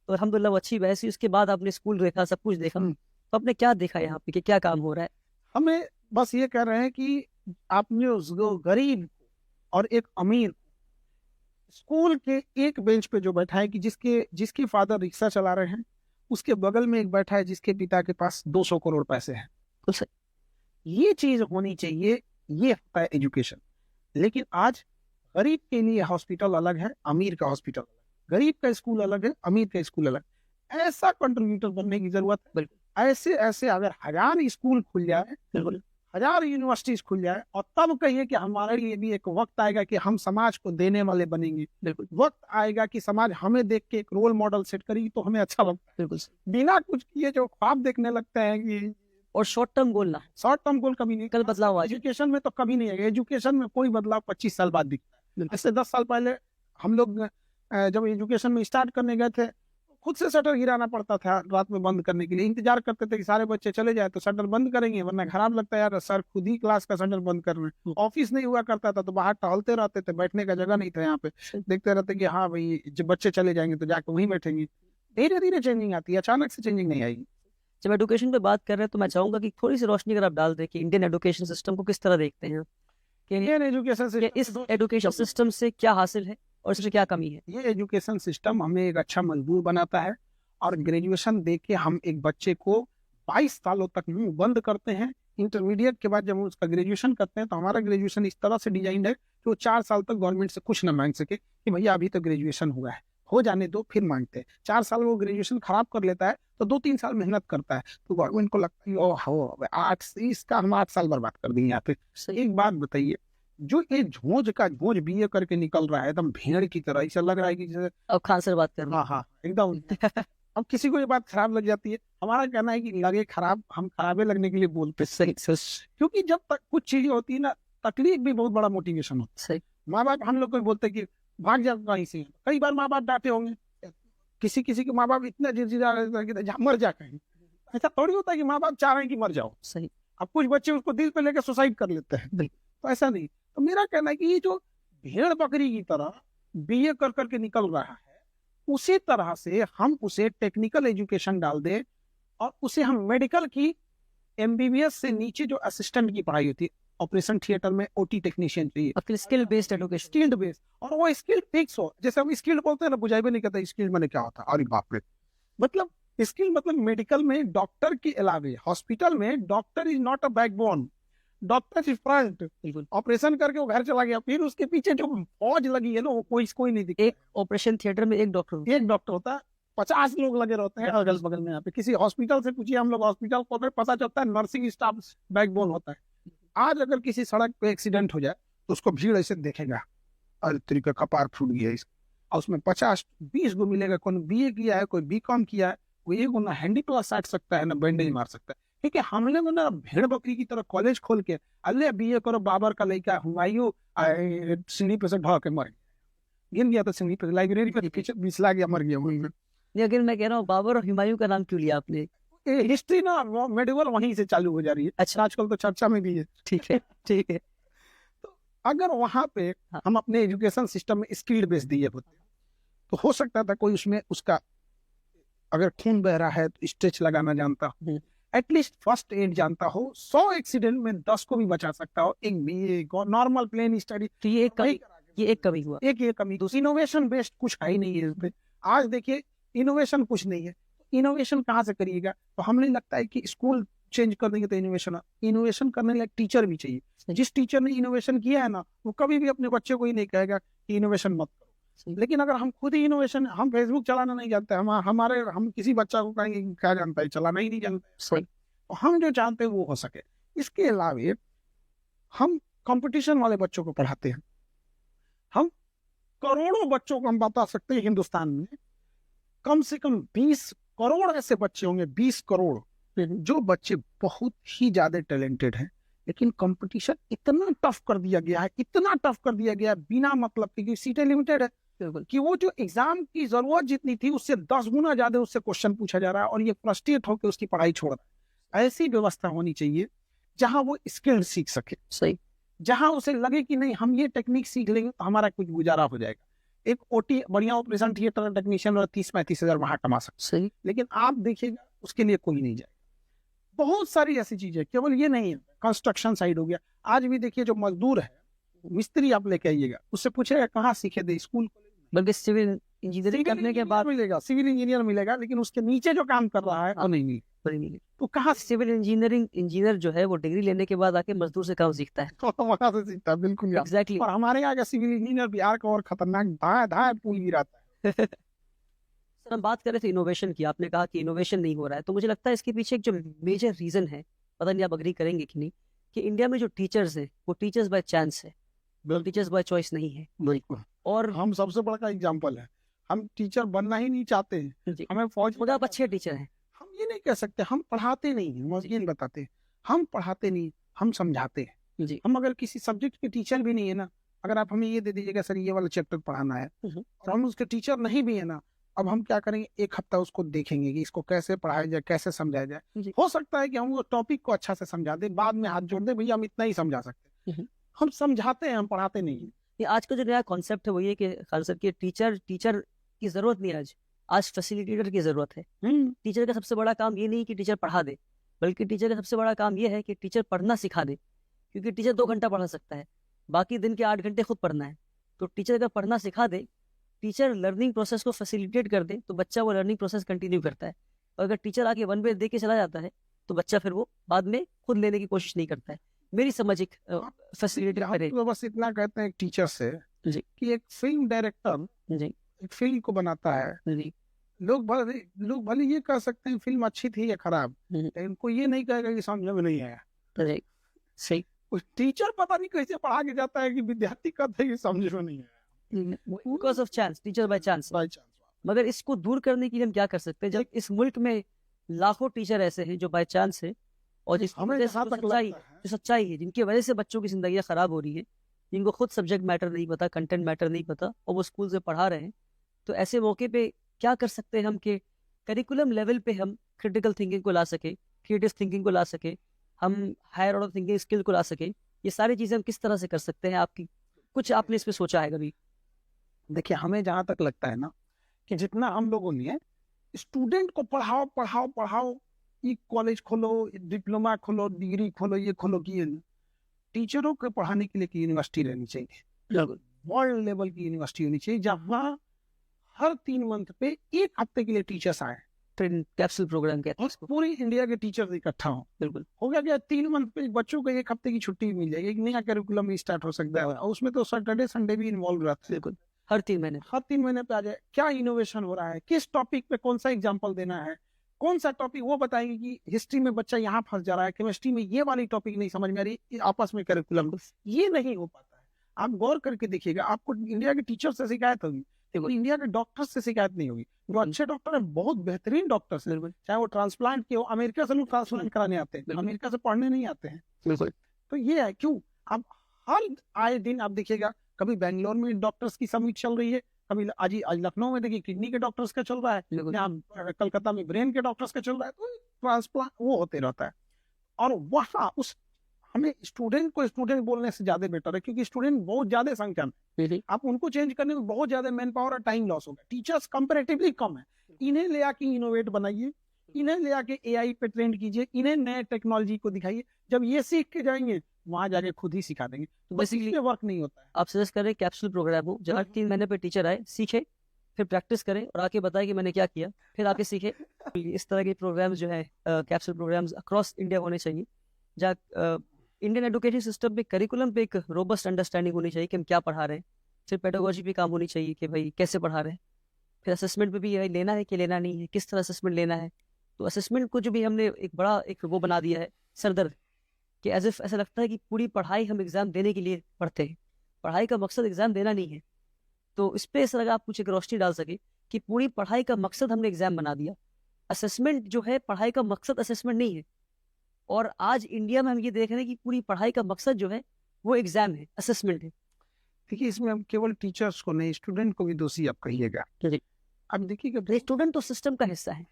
तो अल्हम्दुलिल्लाह वो अच्छी बहस हुई। उसके बाद आपने स्कूल देखा, सब कुछ देखा, तो आपने क्या देखा यहाँ पे कि क्या काम हो रहा है? हमें बस ये कह रहे हैं कि आपने उस गरीब और एक अमीर स्कूल के एक बेंच पे जो बैठा है कि जिसके फादर रिक्शा चला रहे हैं, उसके बगल में एक बैठा है जिसके पिता के पास 200 करोड़ पैसे हैं। तो ये चीज होनी चाहिए, ये होता है एजुकेशन। लेकिन आज गरीब के लिए हॉस्पिटल अलग है, अमीर का हॉस्पिटल अलग, गरीब का स्कूल अलग है, अमीर का स्कूल अलग। ऐसा कंट्रीब्यूटर बनने की जरूरत है। बिल्कुल। ऐसे अगर 1000 स्कूल खुल जाए, 1000 यूनिवर्सिटीज खुल जाए, और तब कहिए कि हमारे लिए भी एक वक्त आएगा कि हम समाज को देने वाले बनेंगे। बिल्कुल। वक्त आएगा कि समाज हमें देख के एक रोल मॉडल सेट करेगी, तो हमें अच्छा लगता है। बिल्कुल। बिना कुछ किए जो ख्वाब देखने लगते हैं कि, और शॉर्ट टर्म गोल ना, शॉर्ट टर्म गोल कभी नहीं। कल बदलाव एजुकेशन में तो कभी नहीं आएगा। एजुकेशन में कोई बदलाव 25 साल बाद दिखता है। इससे 10 साल पहले हम लोग जब एजुकेशन में स्टार्ट करने गए थे, खुद से शटर गिराना पड़ता था रात में बंद करने के लिए। इंतजार करते थे कि सारे बच्चे चले जाए तो शटर बंद करेंगे, वरना खराब लगता है यार सर खुद ही क्लास का शटर बंद कर रहे हैं। ऑफिस नहीं हुआ करता था तो बाहर टहलते रहते थे, बैठने का जगह नहीं था यहाँ पे, देखते रहते कि हाँ भाई जब बच्चे चले जाएंगे तो जाकर वहीं बैठेंगे। धीरे धीरे चेंजिंग आती है, अचानक से चेंजिंग नहीं आएगी। जब एजुकेशन पे बात कर रहे हैं तो मैं चाहूंगा कि थोड़ी सी रोशनी अगर आप डाल दें कि इंडियन एजुकेशन सिस्टम को किस तरह देखते हैं, कि इंडियन एजुकेशन सिस्टम, इस एजुकेशन सिस्टम से क्या हासिल है और इससे क्या कमी है। ये एजुकेशन सिस्टम हमें एक अच्छा मजदूर बनाता है, और ग्रेजुएशन देके हम एक बच्चे को 22 सालों तक मुंह बंद करते हैं। इंटरमीडिएट के बाद जब हम उसका ग्रेजुएशन करते हैं तो हमारा ग्रेजुएशन इस तरह से डिजाइन है कि वो 4 साल तक गवर्नमेंट से कुछ ना मांग सके कि भैया अभी तो ग्रेजुएशन हुआ है, हो जाने दो फिर मांगते हैं। 4 साल वो ग्रेजुएशन खराब कर लेता है तो 2-3 साल मेहनत करता है, तो गवर्नमेंट को लगता है ओ हो 8 इसका हम 8 साल बर्बाद कर देंगे यहाँ पे। सही। एक बात बताइए, जो ये झोंझ बीए करके निकल रहा है एकदम भेड़ की तरह, ऐसा लग रहा है कि जैसे अब खान सर बात कर रहे हाँ हाँ एकदम। अब किसी को ये बात खराब लग जाती है, हमारा कहना है कि लगे खराब, हम खराबे लगने के लिए बोलते हैं। सही सही क्योंकि जब तक कुछ चीजें होती है ना, तकलीफ भी बहुत बड़ा मोटिवेशन होता सही। है। माँ बाप हम लोग को बोलते हैं कि भाग जा कहीं से, कई बार माँ बाप डांटे होंगे, किसी किसी के माँ बाप इतना जिरजिरा रहता है कि जा मर जा कहीं। ऐसा थोड़ी होता है कि माँ बाप चाह रहे हैं कि मर जाओ। सही। अब कुछ बच्चे उसको दिल पे लेकर सुसाइड कर लेते हैं, तो ऐसा नहीं। तो मेरा कहना है कि ये जो भेड़ बकरी की तरह बीए कर करके निकल रहा है, उसी तरह से हम उसे टेक्निकल एजुकेशन डाल दें और उसे हम मेडिकल की एमबीबीएस से नीचे जो असिस्टेंट की पढ़ाई होती है, ऑपरेशन थिएटर में ओटी टेक्नीशियन चाहिए, अपनी skill based education. Skilled base, और वो स्किल फिक्स हो। जैसे हम स्किल्ड बोलते हैं ना, बुझाई भी नहीं करता स्किल मैंने क्या होता है, अरे बाप रे। मतलब स्किल मतलब मेडिकल में डॉक्टर के अलावे हॉस्पिटल में doctor is not a backbone, doctor is front. बिल्कुल। ऑपरेशन करके वो घर चला गया, फिर उसके पीछे जो फौज लगी है ना, वो कोई नहीं दिखता। एक ऑपरेशन थिएटर में एक डॉक्टर एक डॉक्टर होता है, 50 लोग लगे रहते हैं अगल बगल में। यहाँ पे किसी हॉस्पिटल से पूछिए, हम लोग हॉस्पिटल को पता चलता है नर्सिंग स्टाफ बैकबोन होता है। आज अगर किसी सड़क पे एक्सीडेंट हो जाए तो उसको भीड़ ऐसे देखेगा, अरे तरीका कपार फूट गया इसका, और उसमें 50-20 गो मिलेगा। कोई बीए किया है, कोई बीकॉम किया है, कोई एक ना हैंडी प्लस साट सकता है ना बैंडेज मार सकता है। ठीक है, हमने ना भेड़ बकरी की तरह कॉलेज खोल के अल्ले बीए करो, बाबर का लड़का हुमायूं सीढ़ी पे से ढह के मर गया, गिर गया तो सीढ़ी पे, लाइब्रेरी पे पीछे फिसला गया, मर गया वहीं पे। लेकिन मैं कह रहा हूँ बाबर और हुमायूं का नाम क्यों लिया आपने? हिस्ट्री ना मेडिवल वहीं से चालू हो जा रही है। अच्छा, आजकल तो चर्चा में भी है। ठीक है ठीक है। तो अगर वहां पे हम अपने एजुकेशन सिस्टम में स्किल्ड बेस दिए होते तो हो सकता था कोई उसमें उसका अगर खून बह रहा है तो स्ट्रेच लगाना जानता हो, एटलीस्ट फर्स्ट एड जानता हो, 100 एक्सीडेंट में 10 को भी बचा सकता हो। एक बीए नॉर्मल प्लेन स्टडी, तो ये एक कमी हुआ। एक ये कमी। दूसरी इनोवेशन बेस्ड कुछ है ही नहीं है इसमें। आज देखिए इनोवेशन कुछ नहीं है, इनोवेशन कहाँ से करिएगा? तो हमें लगता है कि स्कूल चेंज कर देंगे तो इनोवेशन करने लिए टीचर भी चाहिए। जिस टीचर ने इनोवेशन किया है ना, वो कभी भी अपने बच्चे को ही नहीं कहेगा कि इनोवेशन मत करो। लेकिन अगर हम खुद ही इनोवेशन, हम फेसबुक चलाना नहीं जानते, हम किसी बच्चा को कहेंगे क्या जानता है, चलाना ही नहीं जानते। तो हम जो जानते हैं वो हो सके। इसके अलावा हम कंपटीशन वाले बच्चों को पढ़ाते हैं। हम करोड़ों बच्चों को हम बता सकते हैं हिंदुस्तान में कम से कम 20 करोड़ ऐसे बच्चे होंगे, 20 करोड़, जो बच्चे बहुत ही ज्यादा टैलेंटेड हैं, लेकिन कंपटीशन इतना टफ कर दिया गया है, इतना टफ कर दिया गया है बिना मतलब की, सीटें लिमिटेड है, कि वो जो एग्जाम की जरूरत जितनी थी उससे 10 गुना ज्यादा उससे क्वेश्चन पूछा जा रहा है, और ये फ्रस्ट्रेट होकर उसकी पढ़ाई छोड़ रहा है। ऐसी व्यवस्था होनी चाहिए जहां वो स्किल सीख सके। सही। जहां उसे लगे कि नहीं हम ये टेक्निक सीख लेंगे तो हमारा कुछ गुजारा हो जाएगा। एक ओटी बढ़िया ऑपरेशन थिएटर टेक्नीशियन और 30-35 हजार वहां कमा सकते। सही। लेकिन आप देखिएगा उसके लिए कोई नहीं जाएगा। बहुत सारी ऐसी चीजें, केवल ये नहीं है, कंस्ट्रक्शन साइड हो गया। आज भी देखिए जो मजदूर है, मिस्त्री आप लेके आइएगा, उससे पूछेगा कहाँ सीखे थे, स्कूल, बल्कि सिविल इंजीनियरिंग करने के बाद मिलेगा, सिविल इंजीनियर मिलेगा, लेकिन उसके नीचे जो काम कर रहा है वो नहीं मिलेगा। तो कहाँ सिविल इंजीनियर जो है वो डिग्री लेने के बाद आके मजदूर से काम सीखता है। वहां से सीखता है, बिल्कुल एग्जैक्टली। और हमारे यहाँ का सिविल इंजीनियर बिहार का और खतरनाक, धाए धाए पुल गिराता है। सर, हम बात कर रहे थे इनोवेशन की, आपने कहा कि इनोवेशन नहीं हो रहा है, तो मुझे लगता है इसके पीछे एक जो मेजर रीजन है, पता नहीं आप अग्री करेंगे कि नहीं, कि इंडिया में जो टीचर्स है वो टीचर्स बाय चांस है, टीचर्स बाय चॉइस नहीं है। बिल्कुल। और हम सबसे बड़ा एग्जाम्पल है, हम टीचर बनना ही नहीं चाहते हैं, हमें फौज में आप अच्छे टीचर हैं। हम ये नहीं कह सकते, हम पढ़ाते नहीं हैं, मौजूद बताते हैं, हम पढ़ाते नहीं, हम समझाते हैं जी। हम अगर किसी सब्जेक्ट के टीचर भी नहीं है ना, अगर आप हमें ये दे दीजिएगा सर ये वाला चैप्टर पढ़ाना है, और हम उसके टीचर नहीं भी है ना, अब हम क्या करेंगे, एक हफ्ता उसको देखेंगे कि इसको कैसे पढ़ाया जाए, कैसे समझाया जाए। हो सकता है कि हम वो टॉपिक को अच्छा से समझा दें, बाद में हाथ जोड़ दे, भैया हम इतना ही समझा सकते हैं। हम समझाते हैं, हम पढ़ाते नहीं हैं। ये आज का जो नया कॉन्सेप्ट है वो ये कि खान सर की टीचर की जरूरत नहीं है, आज फैसिलिटेटर की जरूरत है। टीचर का सबसे बड़ा काम ये नहीं कि टीचर पढ़ा दे, बल्कि टीचर का सबसे बड़ा काम ये है कि टीचर पढ़ना सिखा दे। क्योंकि टीचर 2 घंटा पढ़ा सकता है, बाकी दिन के 8 घंटे खुद पढ़ना है। तो टीचर अगर पढ़ना सिखा दे, टीचर लर्निंग प्रोसेस को फैसिलिटेट कर दे, तो बच्चा वो लर्निंग प्रोसेस कंटिन्यू करता है। और अगर टीचर आके 1 वे दे के चला जाता है तो बच्चा फिर वो बाद में खुद लेने की कोशिश नहीं करता है। मेरी समझ एक फैसिलिटेट तो बस इतना कहते हैं टीचर से जी, कि एक फिल्म डायरेक्टर जी एक फिल्म को बनाता है, जी। लोग भले ये कह सकते हैं फिल्म अच्छी थी या खराब, लेकिन उनको ये नहीं कहेगा कि समझ में नहीं आया। करेक्ट, सही। उस टीचर पता नहीं कैसे पढ़ा के जाता है कि विद्यार्थी कहते हैं कि समझ में नहीं आया, because of chance, teacher by chance. By chance. मगर इसको दूर करने के लिए हम क्या कर सकते हैं, जब इस मुल्क में लाखों टीचर ऐसे हैं जो बाय चांस है, और जिस हमें वजह से जहाँ जो तक सच्चाई, लगता है, जो सच्चाई है, जिनकी वजह से बच्चों की जिंदगियां खराब हो रही है, जिनको खुद सब्जेक्ट मैटर नहीं पता, कंटेंट मैटर नहीं पता, और वो स्कूल से पढ़ा रहे हैं, तो ऐसे मौके पे क्या कर सकते हैं हम कि करिकुलम लेवल पे हम क्रिटिकल थिंकिंग को ला सके, क्रिएटिव थिंकिंग को ला सके, हम हायर ऑर्डर थिंकिंग स्किल को ला सके। ये सारी चीजें हम किस तरह से कर सकते हैं, आपकी कुछ आपने इस पे सोचा है कभी? देखिए हमें जहाँ तक लगता है ना कि जितना हम लोगों ने स्टूडेंट को पढ़ाओ पढ़ाओ पढ़ाओ, ये कॉलेज खोलो, डिप्लोमा खोलो, डिग्री खोलो, ये खोलो, किए ना, टीचरों को पढ़ाने के लिए की यूनिवर्सिटी रहनी चाहिए, वर्ल्ड लेवल की यूनिवर्सिटी होनी चाहिए, जहाँ हर 3 मंथ पे 1 हफ्ते के लिए टीचर्स आए, कैप्सूल प्रोग्राम कहते हैं और इसको। पूरी इंडिया के टीचर्स इकट्ठा हो। बिल्कुल। हो गया क्या, 3 मंथ पे बच्चों को 1 हफ्ते की छुट्टी मिल जाएगी, एक नया करिकुलम भी स्टार्ट हो सकता है, और उसमें तो सैटरडे संडे भी इन्वॉल्व रहता है। बिल्कुल, हर 3 महीने। हर 3 महीने पे आ जाए, क्या इनोवेशन हो रहा है, किस टॉपिक पे कौन सा एग्जाम्पल देना है, कौन सा टॉपिक, वो बताएंगे कि हिस्ट्री में बच्चा यहाँ फंस जा रहा है, केमिस्ट्री में ये वाली टॉपिक नहीं समझ में आ रही, आपस में करिकुलम ये नहीं हो पाता है। आप गौर करके देखिएगा, आपको इंडिया के टीचर से शिकायत होगी, देखो इंडिया के डॉक्टर से शिकायत नहीं होगी। जो अच्छे डॉक्टर है, बहुत बेहतरीन डॉक्टर्स हैं, चाहे वो ट्रांसप्लांट के हो, अमेरिका से लोग ट्रांसप्लांट कराने आते हैं, अमेरिका से पढ़ने नहीं आते हैं। बिल्कुल। तो ये है क्यों, अब हर आए दिन आप देखिएगा, कभी बेंगलोर में डॉक्टर्स की समिट चल रही है, कभी आज लखनऊ में देखिए किडनी के डॉक्टर्स का चल रहा है, यहाँ कलकत्ता में ब्रेन के डॉक्टर्स का चल रहा है, तो ट्रांसप्लांट वो होते रहता है। और वहाँ उस हमें स्टूडेंट को स्टूडेंट बोलने से ज्यादा बेटर है, क्योंकि स्टूडेंट बहुत ज्यादा संख्या में, आप उनको चेंज करने में बहुत ज्यादा मैन पावर और टाइम लॉस होगा। टीचर्स कंपैरेटिवली कम है, इन्हें ले आके इनोवेट बनाइए, इन्हें ले आके एआई पे ट्रेंड कीजिए, इन्हें नए टेक्नोलॉजी को दिखाइए, जब ये सीख के जाएंगे वहां जाके खुद ही सिखा देंगे। तो बेसिकली वर्क नहीं होता है। आप सजेस्ट करें कैप्सूल प्रोग्राम हो, जहाँ 3 महीने पे टीचर आए, सीखे, फिर प्रैक्टिस करें और आके बताए कि मैंने क्या किया, फिर आके सीखे। इस तरह के प्रोग्राम्स जो है, कैप्सूल प्रोग्राम्स अक्रॉस इंडिया होने चाहिए, जहाँ इंडियन एजुकेशन सिस्टम पे करिकुलम पे एक रोबस्ट अंडरस्टैंडिंग होनी चाहिए कि हम क्या पढ़ा रहे हैं, फिर पेडागोजी पे काम होनी चाहिए कि भाई कैसे पढ़ा रहे हैं, फिर असेसमेंट पे भी भाई लेना है कि लेना नहीं है, किस तरह असेसमेंट लेना है। तो असेसमेंट को जो भी हमने एक बड़ा एक वो बना दिया है सरदर्द, कि एज इफ ऐसा लगता है कि पूरी पढ़ाई हम एग्जाम देने के लिए पढ़ते हैं, पढ़ाई का मकसद एग्जाम देना नहीं है। तो इस पे अगर आप कुछ एक रोशनी डाल सके कि पूरी पढ़ाई का मकसद हमने एग्जाम बना दिया, असेसमेंट जो है पढ़ाई का मकसद असेसमेंट नहीं है। और आज इंडिया में हम ये देख रहे हैं कि पूरी पढ़ाई का मकसद जो है वो एग्जाम है, असेसमेंट है। देखिए इसमें हम केवल टीचर्स को नहीं, स्टूडेंट को भी दोषी आप कहिएगा। अब देखिए स्टूडेंट तो सिस्टम का हिस्सा है,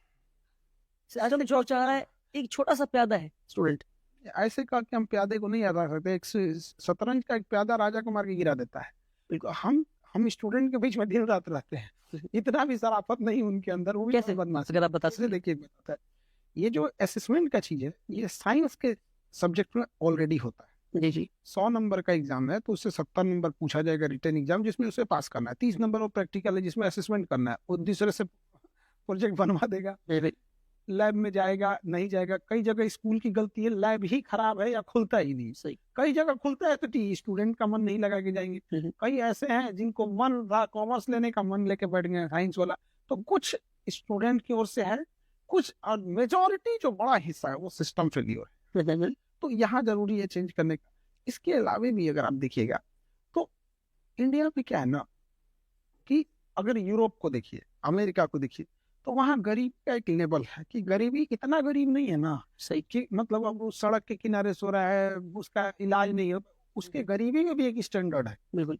सिस्टम जो चाह रहा है, एक छोटा सा प्यादा है स्टूडेंट। ऐसे कहा कि हम प्यादे को नहीं हरा सकते, एक शतरंज का एक प्यादा राजा को मार के गिरा देता है। बिल्कुल हम स्टूडेंट के बीच में दिन रात रहते हैं, इतना भी शराफत नहीं उनके अंदर, वो भी कैसे बदमाश। अगर आप बता सकते। देखिए बताता है, ये जो असेसमेंट का चीज है, ये साइंस के सब्जेक्ट में ऑलरेडी होता है। जी जी। 100 नंबर का एग्जाम है तो उससे 70 नंबर पूछा जाएगा रिटन एग्जाम, जिसमें उसे पास करना है। 30 नंबर वो प्रैक्टिकल है जिसमें असेसमेंट करना है, वो दूसरे से प्रोजेक्ट बनवा देगा, लैब में जाएगा नहीं जाएगा। कई जगह स्कूल की गलती है, लैब ही खराब है या खुलता ही नहीं। सही। कई जगह खुलता है तो स्टूडेंट का मन नहीं लगा के जाएंगे। कई ऐसे हैं जिनको मन था कॉमर्स लेने का, मन लेके बैठ गए साइंस वाला। तो कुछ स्टूडेंट की ओर से है, कुछ और मेजोरिटी जो बड़ा हिस्सा है वो सिस्टम फेलियर है। तो यहाँ जरूरी है चेंज करने का। इसके अलावे भी अगर आप देखिएगा तो इंडिया में क्या है ना, कि अगर यूरोप को देखिए, अमेरिका को देखिए, तो वहाँ गरीब का एक लेवल है कि गरीबी इतना गरीब नहीं है ना, सही कि मतलब अब वो सड़क के किनारे सो रहा है, उसका इलाज नहीं है, उसके गरीबी में भी एक स्टैंडर्ड है। बिल्कुल।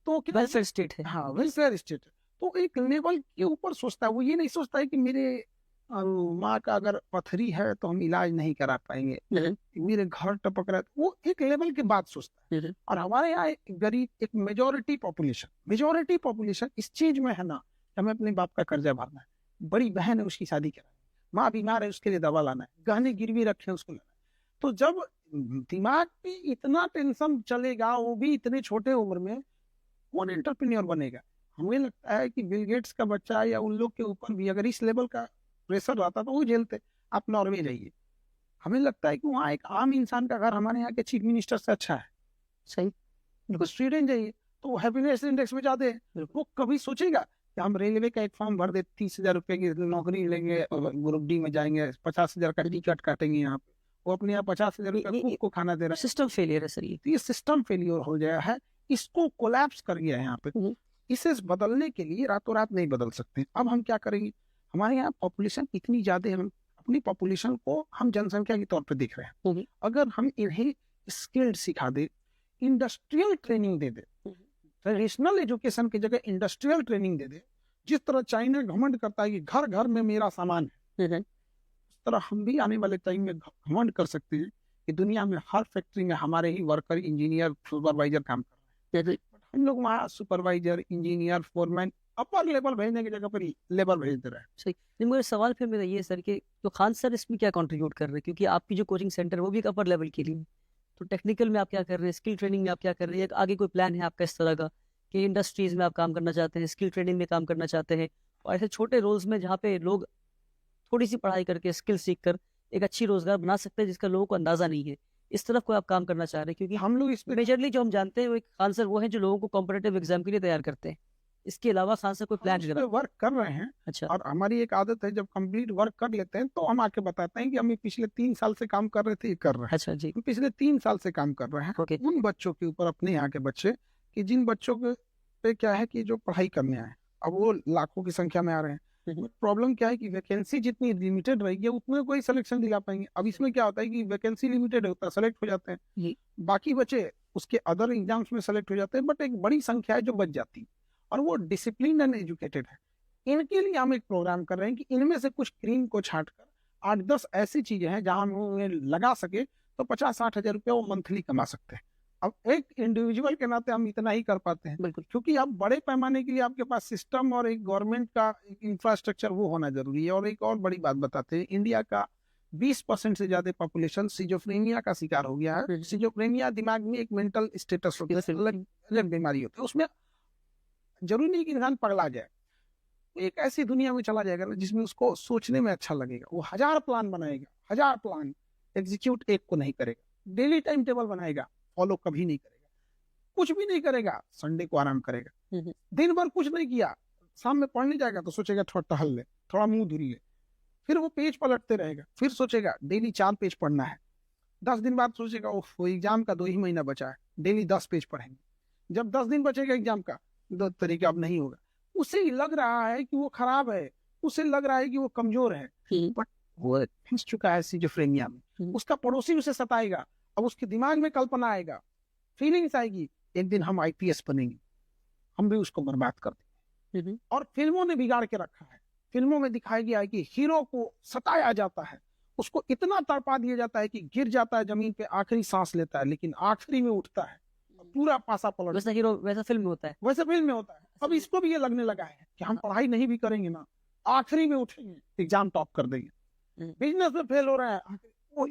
तो वेलफेयर स्टेट है। हाँ, वेलफेयर स्टेट है। तो एक लेवल के ऊपर सोचता है, वो ये नहीं सोचता है कि मेरे माँ का अगर पथरी है तो हम इलाज नहीं करा पाएंगे, मेरे घर टपक रहा है, वो एक लेवल के बाद सोचता है। और हमारे यहाँ गरीब एक मेजोरिटी पॉपुलेशन इस चीज में है ना, हमें अपने बाप का कर्जा भरना है, बड़ी बहन है उसकी शादी करानी, माँ बीमार है उसके लिए दवा लाना है, गहने गिरवी रखे उसको लाना है। तो जब दिमाग पे इतना टेंशन चलेगा, वो भी इतने छोटे उम्र में, कौन एंटरप्रेन्योर बनेगा? हमें लगता है कि बिल गेट्स का बच्चा या उन लोग के ऊपर भी अगर इस लेवल का प्रेशर रहता तो वो झेलते। आप नॉर्वे जाइए, हमें लगता है कि वहाँ एक आम इंसान का घर हमारे यहाँ के चीफ मिनिस्टर से अच्छा है। सही। स्वीडन जाइए तो हैप्पीनेस इंडेक्स में ज्यादा है। वो कभी सोचेगा कि हम रेलवे का एक फॉर्म भर दे, 30,000 रुपए की नौकरी लेंगे और ग्रुप डी में जाएंगे, 50,000 का टिकट काटेंगे यहाँ पे, वो अपने यहाँ 50,000 रुपए कुक को खाना दे रहा है। सिस्टम फेलियर है सर ये। तो ये सिस्टम फेलियर हो गया है, इसको कोलैप्स कर गया है यहाँ पे। इसे बदलने के लिए रातों रात नहीं बदल सकते। अब हम क्या करेंगे, हमारे यहाँ पॉपुलेशन इतनी ज्यादा है, हम अपनी पॉपुलेशन को हम जनसंख्या के तौर पे देख रहे हैं। अगर हम इन्हें स्किल्ड सिखा दे, इंडस्ट्रियल ट्रेनिंग दे दे, ट्रेडिशनल एजुकेशन की जगह इंडस्ट्रियल ट्रेनिंग दे दे, जिस तरह चाइना घमंड करता है कि घर घर में मेरा सामान है, उस तरह हम भी आने वाले टाइम में घमंड कर सकते हैं कि दुनिया में हर फैक्ट्री में हमारे ही वर्कर, इंजीनियर, सुपरवाइजर काम कर रहे हैं। हम लोग वहाँ supervisor, engineer, foreman upper level भेजने की जगह पर लेबर भेज दे रहे हैं। सही। नहीं, मेरा सवाल फिर मेरा ये है सर कि तो खान सर इसमें क्या कंट्रीब्यूट कर रहे हैं, क्योंकि आपकी जो कोचिंग सेंटर है वो भी एक अपर लेवल के लिए है। तो टेक्निकल में आप क्या कर रहे हैं, स्किल ट्रेनिंग में आप क्या कर रहे हैं, आगे कोई प्लान है आपका इस तरह का कि इंडस्ट्रीज में आप काम करना चाहते हैं, स्किल ट्रेनिंग में काम करना चाहते हैं, और ऐसे छोटे रोल्स में जहाँ पे लोग थोड़ी सी पढ़ाई करके स्किल सीख कर एक अच्छी रोजगार बना सकते हैं जिसका लोगों को अंदाजा नहीं है, इस तरफ कोई आप काम करना चाह रहे हैं? क्योंकि हम लोग इस पे मेजरली जो हम जानते हैं वो एक खान सर वो है जो लोगों को कॉम्पिटेटिव एग्जाम के लिए तैयार करते हैं, इसके अलावा खान सर कोई प्लान हम वर्क कर रहे हैं। अच्छा। और हमारी एक आदत है, जब कंप्लीट वर्क कर लेते हैं तो हम आके बताते हैं कि हम पिछले 3 साल से काम कर रहे थे, ये कर रहे हैं। अच्छा जी। हम पिछले 3 साल से काम कर रहे हैं ओके। उन बच्चों के ऊपर, अपने यहाँ के बच्चे, कि जिन बच्चों के पे क्या है कि जो पढ़ाई करने आए, अब वो लाखों की संख्या में आ रहे हैं। प्रॉब्लम क्या है कि वैकेंसी जितनी लिमिटेड रहेगी उतने कोई सिलेक्शन दिला पाएंगे। अब इसमें क्या होता है कि वैकेंसी लिमिटेड होता है, सेलेक्ट हो जाते हैं, बाकी बच्चे उसके अदर एग्जाम्स में सेलेक्ट हो जाते हैं, बट एक बड़ी संख्या है जो बच जाती है और वो डिसिप्लिन एंड एजुकेटेड है। इनके लिए हम एक प्रोग्राम कर रहे हैं कि इनमें से कुछ क्रीम को छांट कर 8-10 ऐसी चीजें हैं जहां हम उन्हें लगा सके तो 50-60 हजार रुपया वो मंथली कमा सकते हैं। अब एक इंडिविजुअल के नाते हम इतना ही कर पाते हैं, बिल्कुल, क्योंकि अब बड़े पैमाने के लिए आपके पास सिस्टम और एक गवर्नमेंट का इंफ्रास्ट्रक्चर वो होना जरूरी है। और एक और बड़ी बात बताते हैं, इंडिया का 20% से ज्यादा पॉपुलेशन सिजोफ्रेनिया का शिकार हो गया है। सिजोफ्रेनिया दिमाग में एक मेंटल स्टेटस होता है, अलग बीमारी होती है, उसमें जरूरी नहीं कि इंसान पगला जाए, एक ऐसी दुनिया में चला जाएगा ना जिसमें उसको सोचने में अच्छा लगेगा, वो 1000 प्लान बनाएगा, 1000 प्लान एग्जीक्यूट एक को नहीं करेगा, डेली टाइम टेबल बनाएगा, फॉलो कभी नहीं करेगा, कुछ भी नहीं करेगा, संडे को आराम करेगा, दिन भर कुछ नहीं किया, शाम में पढ़ने जाएगा तो सोचेगा थोड़ा टहल ले, थोड़ा मुंह धुल ले, फिर वो पेज पलटते रहेगा, फिर सोचेगा डेली 4 पेज पढ़ना है, 10 दिन बाद सोचेगा वो एग्जाम का 2 ही महीना बचा है, डेली 10 पेज पढ़ेंगे। जब 10 दिन बचेगा एग्जाम का, 2 तरीका अब नहीं होगा, उसे लग रहा है कि वो खराब है, उसे लग रहा है कि वो कमजोर है, बट वो फंस चुका है सिजोफ्रेनिया में। उसका पड़ोसी उसे सताएगा, अब उसके दिमाग में कल्पना आएगा, फीलिंग्स आएगी, एक दिन हम आईपीएस बनेंगे, हम भी उसको बर्बाद कर देंगे। और फिल्मों ने बिगाड़ के रखा है, फिल्मों में दिखाया गया है कि हीरो को सताया जाता है, उसको इतना तड़पा दिया जाता है कि गिर जाता है जमीन पे, आखिरी सांस लेता है, लेकिन आखिरी में उठता है, पूरा पासा पलट, वैसा हीरो वैसा फिल्म में होता है, वैसे फिल्म में होता है। अब इसको भी ये लगने लगा है कि हम पढ़ाई नहीं भी करेंगे ना, आखिरी में उठेंगे, एग्जाम टॉप कर देंगे, बिजनेस में फेल हो रहा है, वो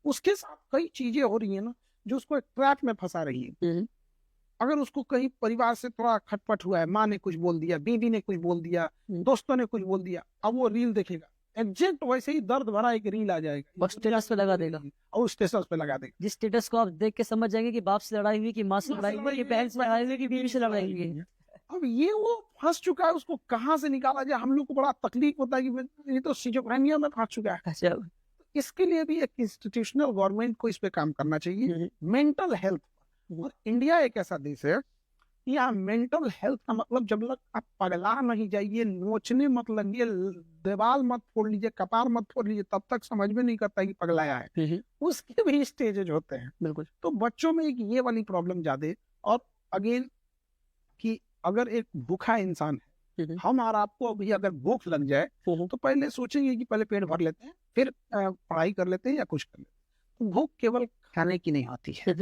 उसके साथ कई चीजें हो रही है ना जो उसको एक ट्रैप में फंसा रही है। अगर उसको कहीं परिवार से थोड़ा खटपट हुआ है, माँ ने कुछ बोल दिया, बीवी ने कुछ बोल दिया, दोस्तों ने कुछ बोल दिया, अब वो रील देखेगा, एग्जैक्ट वैसे ही दर्द भरा एक रील आ जाएगा, बस स्टेटस पे लगा देगा, और स्टेटस पे लगा देगा। जिस स्टेटस को आप देख के समझ जाएंगे कि बाप से लड़ाई हुई, कि माँ से लड़ाई हुई, कि बहन से लड़ाई हुई, कि बीवी से लड़ाई हुई है। अब ये वो फंस चुका है, उसको कहाँ से निकाला जाए, हम लोग को बड़ा तकलीफ होता है कि ये तो सिजोफ्रेनिया में फंस चुका है। अच्छा, इसके लिए भी एक इंस्टीट्यूशनल गवर्नमेंट को इस पे काम करना चाहिए, मेंटल हेल्थ। और इंडिया एक ऐसा देश है, यहाँ मेंटल हेल्थ का मतलब जब तक आप पगला नहीं जाइए, नोचने मत लगिए, दीवार मत फोड़ लीजिए, कपार मत फोड़ लीजिए, तब तक समझ में नहीं करता कि पगलाया है। उसके भी स्टेजेज होते हैं। बिल्कुल। तो बच्चों में एक ये वाली प्रॉब्लम ज्यादा, और अगेन कि अगर एक भूखा इंसान है, हम और आपको अभी अगर भूख लग जाए तो पहले सोचेंगे कि पहले पेट भर लेते हैं, फिर पढ़ाई कर लेते हैं या कुछ कर लेते हैं। भूख केवल खाने की नहीं होती है,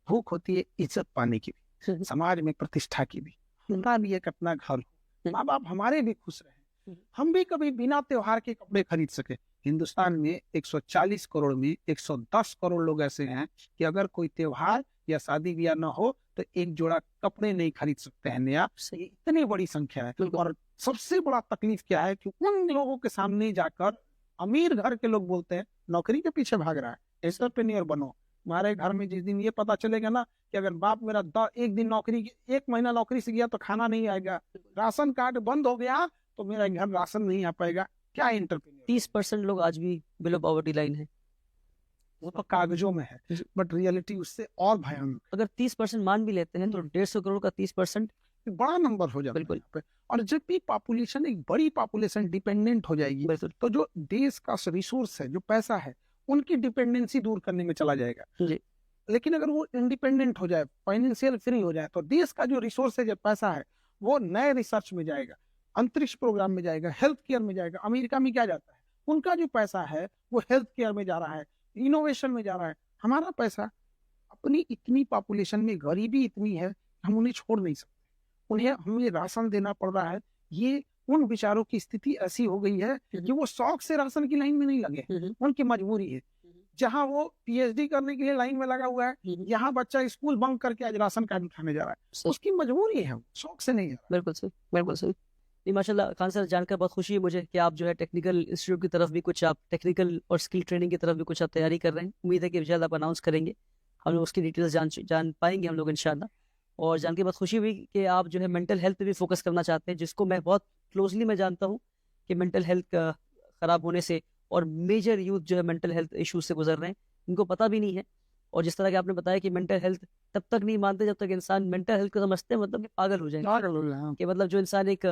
भूख होती है इज्जत पाने की भी, समाज में प्रतिष्ठा की भी। हमारा भी एक अपना घर हो, माँ बाप हमारे भी खुश रहे, हम भी कभी बिना त्योहार के कपड़े खरीद सके। हिंदुस्तान में 140 करोड़ में 110 करोड़ लोग ऐसे हैं कि अगर कोई त्योहार या शादी ब्याह न हो तो एक जोड़ा कपड़े नहीं खरीद सकते हैं नया। इतनी बड़ी संख्या है। और सबसे बड़ा तकलीफ क्या है कि उन लोगों के सामने जाकर अमीर घर के लोग बोलते हैं नौकरी के पीछे भाग रहा है, एंटरप्रेन्योर बनो, हमारे घर में जिस दिन ये पता चलेगा ना कि अगर बाप मेरा एक दिन नौकरी, 1 महीना नौकरी से गया तो खाना नहीं आएगा, राशन कार्ड बंद हो गया तो मेरा घर राशन नहीं आ पाएगा, क्या इंटरप्रेन्योर। 30% लोग आज भी बिलो पॉवर्टी लाइन है। वो तो कागजों में है, बट रियलिटी उससे और भयानक। अगर 30% मान भी लेते हैं तो 150 करोड़ का 30% बड़ा नंबर हो जाता है यहाँ पे। और जब भी पॉपुलेशन, एक बड़ी पॉपुलेशन डिपेंडेंट हो जाएगी तो जो देश का रिसोर्स है, जो पैसा है, उनकी डिपेंडेंसी दूर करने में चला जाएगा। लेकिन अगर वो इंडिपेंडेंट हो जाए, फाइनेंशियल फ्री हो जाए, तो देश का जो रिसोर्स है, जो पैसा है, वो नए रिसर्च में जाएगा, अंतरिक्ष प्रोग्राम में जाएगा, हेल्थ केयर में जाएगा। अमेरिका में क्या जाता है, उनका जो पैसा है वो हेल्थ केयर में जा रहा है, इनोवेशन में जा रहा है। हमारा पैसा अपनी इतनी पॉपुलेशन में, गरीबी इतनी है, हम उन्हें छोड़ नहीं सकते, उन्हें हमें राशन देना पड़ रहा है। ये उन बेचारों की स्थिति ऐसी हो गई है कि वो शौक से राशन की लाइन में नहीं लगे, उनकी मजबूरी है। जहां वो पीएचडी करने के लिए लाइन में लगा हुआ है, यहाँ बच्चा स्कूल बंक करके आज राशन कार्ड उठाने जा रहा है, उसकी मजबूरी है, शौक से नहीं है। बिल्कुल सही, बिल्कुल सही। नहीं, माशाल्लाह खान सर, जानकर बहुत खुशी है मुझे कि आप जो है टेक्निकल इंस्टीट्यूट की तरफ भी कुछ, आप टेक्निकल और स्किल ट्रेनिंग की तरफ भी कुछ आप तैयारी कर रहे हैं। उम्मीद है कि जल्द आप अनाउंस करेंगे, हम लोग उसकी डिटेल्स जान पाएंगे हम लोग इंशाल्लाह। और जान के बहुत खुशी हुई कि आप जो है मेंटल हेल्थ पे भी फोकस करना चाहते हैं, जिसको मैं बहुत क्लोजली मैं जानता हूँ कि मेंटल हेल्थ खराब होने से और मेजर यूथ जो है मेंटल हेल्थ इशू से गुजर रहे हैं, इनको पता भी नहीं है। और जिस तरह के आपने बताया कि मेंटल हेल्थ तब तक नहीं मानते जब तक इंसान मेंटल हेल्थ को समझते हैं, मतलब कि पागल हो जाए, कि मतलब जो इंसान एक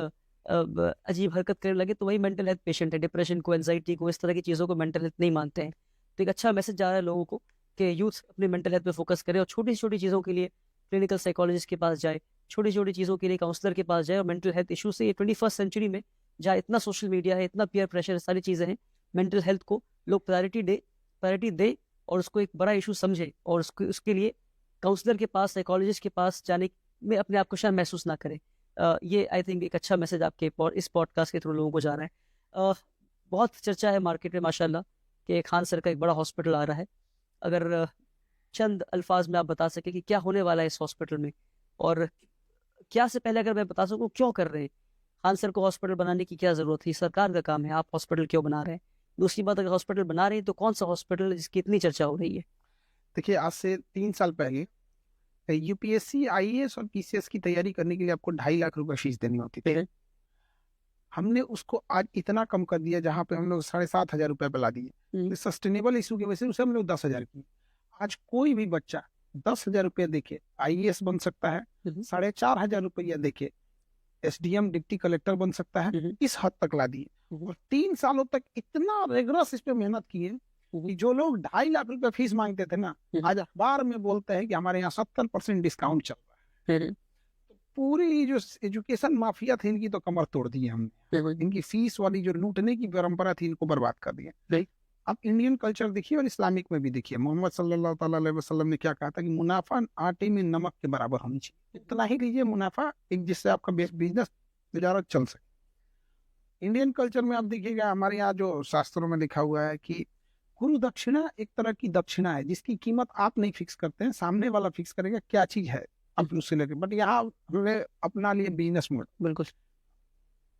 अजीब हरकत करने लगे तो वही मेंटल हेल्थ पेशेंट है। डिप्रेशन को, एंजाइटी को, इस तरह की चीज़ों को मेंटल हेल्थ नहीं मानते हैं। तो एक अच्छा मैसेज जा रहा है लोगों को कि यूथ अपने मेंटल हेल्थ पे फोकस करे और छोटी छोटी चीज़ों के लिए क्लिनिकल साइकोलॉजिस्ट के पास जाए, छोटी छोटी चीज़ों के लिए काउंसलर के पास जाए। और मेंटल हेल्थ इशू से, ये 21st सेंचुरी में जहाँ इतना सोशल मीडिया है, इतना पीयर प्रेशर, सारी चीज़ें हैं, मेंटल हेल्थ को लोग प्रायोरिटी दे और उसको एक बड़ा इशू समझे, और उसके लिए काउंसलर के पास, साइकोलॉजिस्ट के पास जाने में अपने आप को शायद महसूस ना करें। ये आई थिंक एक अच्छा मैसेज आपके इस पॉडकास्ट के थ्रू लोगों को जा रहा है। बहुत चर्चा है मार्केट में माशाल्लाह कि खान सर का एक बड़ा हॉस्पिटल आ रहा है। अगर चंद अल्फाज में आप बता सके कि क्या होने वाला है इस हॉस्पिटल में, और क्या से पहले अगर मैं बता सकूं क्यों कर रहे हैं खान सर को हॉस्पिटल बनाने की क्या जरूरत है, सरकार का काम है, आप हॉस्पिटल क्यों बना रहे हैं। दूसरी बात, अगर हॉस्पिटल बना रहे हैं तो कौन सा हॉस्पिटल जिसकी इतनी चर्चा हो रही है। देखिए, आज से 3 साल पहले यूपीएससी, आईएएस और पीसीएस की तैयारी करने के लिए आपको 2.5 लाख रुपए फीस देनी होती थी। हमने उसको आज इतना कम कर दिया, जहां पे हम लोग 7,500 रुपए पे ला दिए। सस्टेनेबल इशू की वजह से उसे हम लोग 10,000 किए। आज कोई भी बच्चा 10,000 रुपया देके आईएएस बन सकता है, 4,500 रुपया देके एसडीएम, डिप्टी कलेक्टर बन सकता है, इस हद तक ला दिए। और 3 सालों तक इतना रेगरस इस पे मेहनत किए कि जो लोग 2.5 लाख रुपए फीस मांगते थे ना, आज अखबार में बोलते हैं कि हमारे यहाँ 70% डिस्काउंट चल रहा है। तो पूरी जो एजुकेशन माफिया थी, इनकी तो कमर तोड़ दी है हमने। इनकी फीस वाली जो लूटने की परंपरा थी, इनको बर्बाद कर दिया। आप इंडियन कल्चर देखिए और इस्लामिक में भी देखिए, मोहम्मद सल्लल्लाहु अलैहि वसल्लम ने क्या कहा था कि मुनाफा आटे में नमक के बराबर होनी चाहिए। इतना ही लीजिए मुनाफा, एक जिससे आपका बिजनेस तिजारत चल सके। इंडियन कल्चर में आप देखिएगा, हमारे यहाँ जो शास्त्रों में लिखा हुआ है कि गुरु दक्षिणा एक तरह की दक्षिणा है, जिसकी कीमत आप नहीं फिक्स करते हैं, सामने वाला फिक्स करेगा क्या चीज है, आप उससे लेके। बट यहाँ हमने अपना लिए बिजनेस मॉडल, बिल्कुल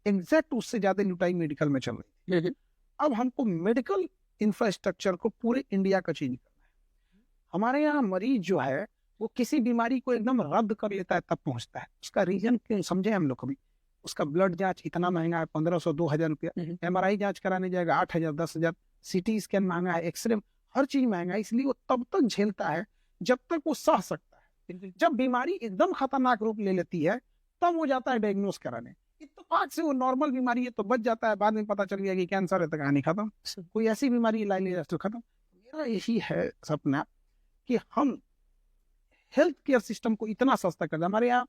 एग्जैक्ट उससे ज्यादा लुटाई मेडिकल में चल रही है। अब हमको मेडिकल इंफ्रास्ट्रक्चर को पूरे इंडिया का चेंज करना है। हमारे यहाँ मरीज जो है वो किसी बीमारी को एकदम रद्द कर लेता है तब पहुंचता है। उसका रीजन क्यों समझे हम लोग कभी? उसका ब्लड जांच इतना महंगा है, 1500 2,000 रुपया। एमआरआई जांच कराने जाएगा 8,000 10,000। सीटी स्कैन महंगा है, एक्सरे, हर चीज महंगा है। इसलिए वो तब तक झेलता है जब तक वो सह सकता है। जब बीमारी एकदम खतरनाक रूप ले लेती है तब वो जाता है डायग्नोस कराने। इत्तेफाक से वो नॉर्मल बीमारी है तो बच जाता है, बाद में पता चल गया कि कैंसर है तो कहानी खत्म। कोई ऐसी बीमारी ला ली तो खत्म। मेरा यही है सपना कि हम हेल्थ केयर सिस्टम को इतना सस्ता कर दें। हमारे यहाँ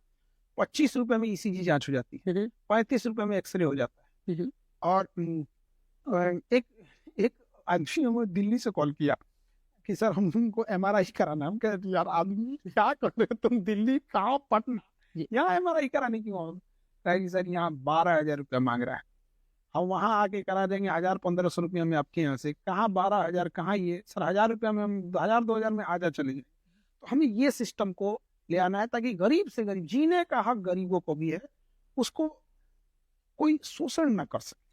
25 रुपए में ईसीजी जांच हो जाती है, 35 रुपए में एक्सरे हो जाता है। और एक आदमी ने दिल्ली से कॉल किया कि सर हमको एमआरआई कराना है। हम कह रहे यार आदमी क्या कर रहे हो तुम, दिल्ली कहाँ, पटना, यहाँ एमआरआई कराने क्यों? सर यहाँ 12,000 रुपया मांग रहा है, हम वहां आके करा देंगे 1,000-1,500 रुपया में आपके यहाँ से। कहाँ 12,000, कहाँ ये सर 1,000 रुपया में हम 1,000-2,000 में आजा चले जाए। तो हमें ये सिस्टम को ले आना है ताकि गरीब से गरीब, जीने का हक गरीबों को भी है, उसको कोई शोषण ना कर सके।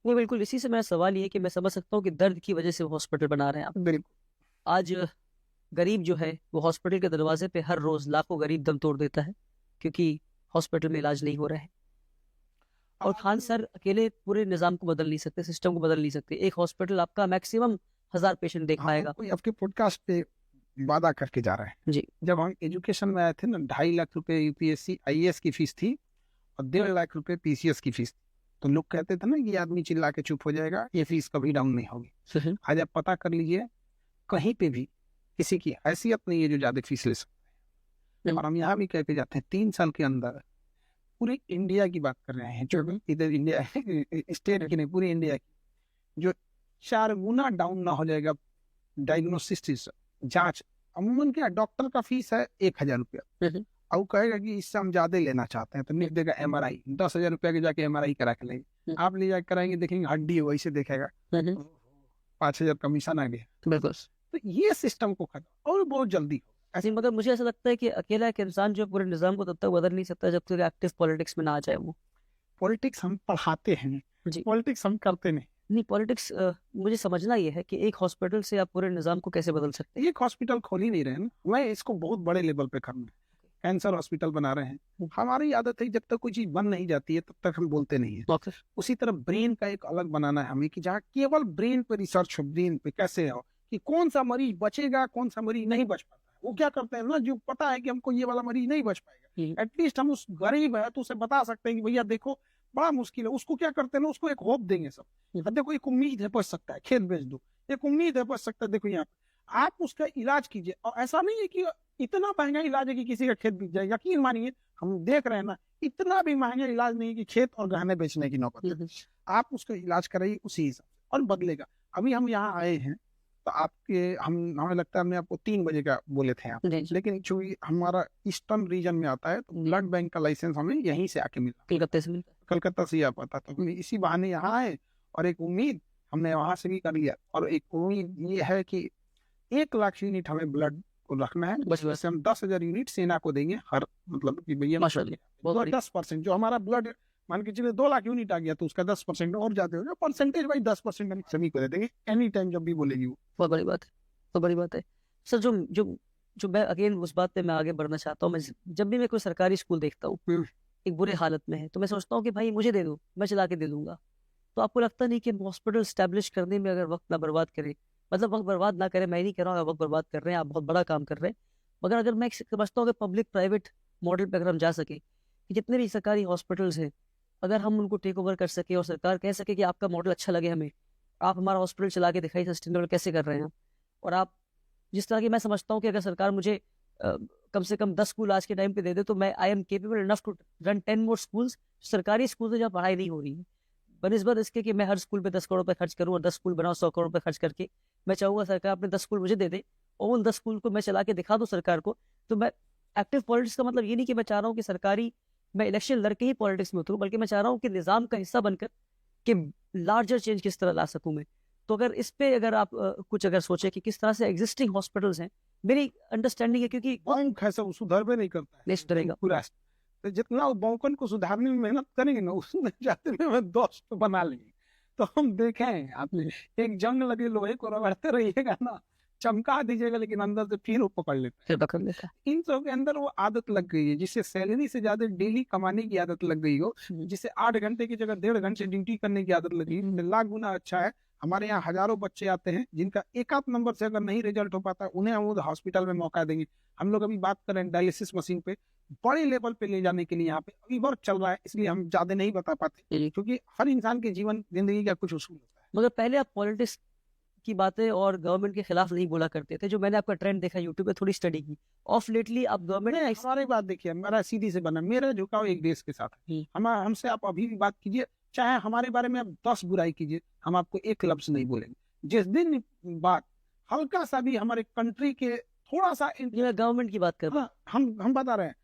वो बिल्कुल, इसी से मेरा सवाल ये है कि मैं समझ सकता हूँ कि दर्द की वजह से वो हॉस्पिटल बना रहे हैं आप। बिल्कुल। आज गरीब जो है वो हॉस्पिटल के दरवाजे पे हर रोज लाखों गरीब दम तोड़ देता है क्योंकि हॉस्पिटल में इलाज नहीं हो रहा है। और खान सर अकेले पूरे निज़ाम को बदल नहीं सकते, सिस्टम को बदल नहीं सकते। एक हॉस्पिटल आपका मैक्सिमम 1000 पेशेंट देख पाएगा। कोई आपके पॉडकास्ट पे वादा करके जा रहा है जी। जब हम एजुकेशन में आए थे ना, 2.5 लाख रुपए यूपीएससी आईएएस की फीस थी और 1.5 लाख रुपए पीसीएस की फीस थी। तो लोग कहते थे ना कि आदमी चिल्ला के चुप हो जाएगा, ये फीस कभी डाउन नहीं होगी। आज आप पता कर लीजिए, कहीं पे भी किसी की हैसियत नहीं है जो ज्यादा फीस ले सकते हैं। और हम यहाँ भी कह के जाते हैं 3 साल के अंदर, पूरे इंडिया की बात कर रहे हैं, जो इधर इंडिया स्टेट की नहीं, पूरी इंडिया की, जो 4 गुना डाउन ना हो जाएगा डायग्नोसिस जांच। अमूमन क्या डॉक्टर का फीस है 1000 रुपया, और कहेगा कि इससे हम ज्यादा लेना चाहते हैं तो लिख देगा एमआरआई 10,000 रुपया के जाके एमआरआई करा के लेंगे। आप ले जाके कराएंगे, देखेंगे हड्डी है, वैसे देखेगा 5,000 कमीशन आ गया। बिल्कुल। तो ये सिस्टम को खत्म और बहुत जल्दी ऐसे, मगर मुझे ऐसा लगता है कि अकेला एक इंसान जो पूरे निज़ाम को तब तक बदल नहीं सकता जब तक एक्टिव पॉलिटिक्स में ना आ जाए। वो पॉलिटिक्स हम पढ़ाते हैं जी, पॉलिटिक्स हम करते नहीं। पॉलिटिक्स मुझे समझना ये है कि एक हॉस्पिटल से आप पूरे निज़ाम को कैसे बदल सकते हैं। एक हॉस्पिटल खोल ही नहीं रहे ना, मैं इसको बहुत बड़े लेवल पे करना है। कैंसर हॉस्पिटल बना रहे हैं। हमारी आदत है जब तक कोई चीज बन नहीं जाती है तब तक हम बोलते नहीं है। उसी तरह ब्रेन का एक अलग बनाना है हमें, कि जहाँ केवल ब्रेन पे रिसर्च हो, ब्रेन पे कैसे हो, कि कौन सा मरीज बचेगा, कौन सा मरीज नहीं बच पाता है। वो क्या करते हैं ना, जो पता है कि हमको ये वाला मरीज नहीं बच पाएगा, एटलीस्ट हम उस गरीब है तो उसे बता सकते हैं कि भैया देखो बड़ा मुश्किल है। उसको क्या करते हैं ना, उसको एक होप देंगे सब, देखो एक उम्मीद है बच सकता है, खेत बेच दो, एक उम्मीद है बच सकता है, देखो यहाँ आप उसका इलाज कीजिए। और ऐसा नहीं है कि इतना महंगा इलाज है कि किसी का खेत बिक जाए। यकीन मानिए हम देख रहे हैं ना, इतना भी महंगा इलाज नहीं है कि खेत और गहने बेचने की नौबत है। आप उसका इलाज कराइए उसी हिसाब से और बदलेगा। अभी हम यहाँ आए हैं तो आपके हमें लगता है हमने आपको 3 बजे का बोले थे आप, लेकिन चूंकि हमारा ईस्टर्न रीजन में आता है तो ब्लड बैंक का लाइसेंस हमें यहीं से आके मिला, कलकत्ता से आ पाता। तो इसी बहाने यहाँ आए और एक उम्मीद हमने वहां से भी कर लिया। और एक उम्मीद ये है कि 1 लाख यूनिट हमें ब्लड को रखना है, बस वैसे हम 10,000 यूनिट सेना को देंगे हर, मतलब कि भैया 10% जो हमारा ब्लड मान के चलिए 2 लाख यूनिट आ गया तो उसका 10% और ज्यादा हो गया, परसेंटेज वाइज 10% हम सभी को दे देंगे एनी टाइम जब भी बोलेगी वो। बहुत बड़ी बात है, बहुत बड़ी बात है सर। जो जो जो मैं अगेन उस बात पे मैं आगे बढ़ना चाहता हूँ। मैं जब भी मैं कोई सरकारी स्कूल देखता हूँ एक बुरे हालत में है तो मैं सोचता हूँ कि भाई मुझे दे दो, मैं चला के दे दूंगा। तो आपको लगता नहीं कि हॉस्पिटल स्टैब्लिश करने में अगर वक्त ना बर्बाद करें, मतलब वक्त बर्बाद ना करें, मैं नहीं कह रहा हूँ वक्त बर्बाद कर रहे हैं, आप बहुत बड़ा काम कर रहे हैं, मगर अगर मैं समझता हूँ कि पब्लिक प्राइवेट मॉडल पे अगर हम जा सके कि जितने भी सरकारी हॉस्पिटल्स हैं अगर हम उनको टेक ओवर कर सके और सरकार कह सके कि आपका मॉडल अच्छा लगे हमें, आप हमारा हॉस्पिटल चला के दिखाइए सस्टेनेबल कैसे कर रहे हैं। और आप जिस तरह की मैं समझता हूँ कि अगर सरकार मुझे कम से कम 10 स्कूल आज के टाइम पे दे दे तो मैं I am capable enough to run 10 more schools. सरकारी स्कूल से जहाँ पढ़ाई नहीं हो रही है, बनिस्बत इसके कि मैं हर स्कूल पे 10 करोड़ रुपए खर्च करूँ और 10 स्कूल बनाऊँ 100 करोड़ रुपए खर्च करके, मैं चाहूंगा सरकार अपने 10 स्कूल मुझे दे दे और उन 10 स्कूल को मैं चला के दिखा दूँ सरकार को। तो मैं एक्टिव पॉलिटिक्स का मतलब ये नहीं कि मैं चाह रहा हूँ कि सरकारी मैं इलेक्शन लड़के ही पॉलिटिक्स में उतरूँ, बल्कि मैं चाह रहा हूँ कि निजाम का हिस्सा बनकर कि लार्जर चेंज किस तरह ला सकूं मैं। तो अगर इस पे अगर आप कुछ अगर सोचे कि किस तरह से एग्जिस्टिंग हॉस्पिटल्स हैं, मेरी अंडरस्टैंडिंग है क्योंकि सब सुधार में नहीं करता है, नहीं सुधरेगा पूरा। तो जितना बौकन को सुधारने में मेहनत करेंगे ना उसमें जाते में दोस्त बना लेंगे। तो हम देखें आपने एक जंग लगे लोहे को रगड़ते रहिएगा ना, चमका दीजिएगा लेकिन अंदर से फिर वो पकड़ लेता है। इन सब के अंदर वो आदत लग गई है, जिससे सैलरी से ज्यादा डेली कमाने की आदत लग गई हो, जिससे 8 घंटे की जगह 1.5 घंटे ड्यूटी करने की आदत लगी, लाख गुना अच्छा है। हमारे यहाँ हजारों बच्चे आते हैं जिनका 1 नंबर से अगर नहीं रिजल्ट हो पाता उन्हें हम हॉस्पिटल में मौका देंगे। हम लोग अभी बात करें डायलिसिस मशीन पे बड़े लेवल पे ले जाने के लिए यहाँ पे अभी वर्क चल रहा है, इसलिए हम ज्यादा नहीं बता पाते क्योंकि हर इंसान के जीवन जिंदगी का कुछ उसूल होता है। मगर पहले आप पॉलिटिक्स की बातें और गवर्नमेंट के खिलाफ नहीं बोला करते थे। जो मैंने आपका ट्रेंड देखा यूट्यूब पे, थोड़ी स्टडी की, ऑफ लेटली आप गवर्नमेंट सारी बात देखिए, मेरा सीधी से बना, मेरा झुकाव एक देश के साथ है। हमसे आप अभी भी बात कीजिए, चाहे हमारे बारे में आप 10 बुराई कीजिए, हम आपको एक लफ्ज नहीं बोलेंगे। जिस दिन बात हल्का सा भी हमारे कंट्री के थोड़ा सा, गवर्नमेंट की बात कर, हम बता रहे हैं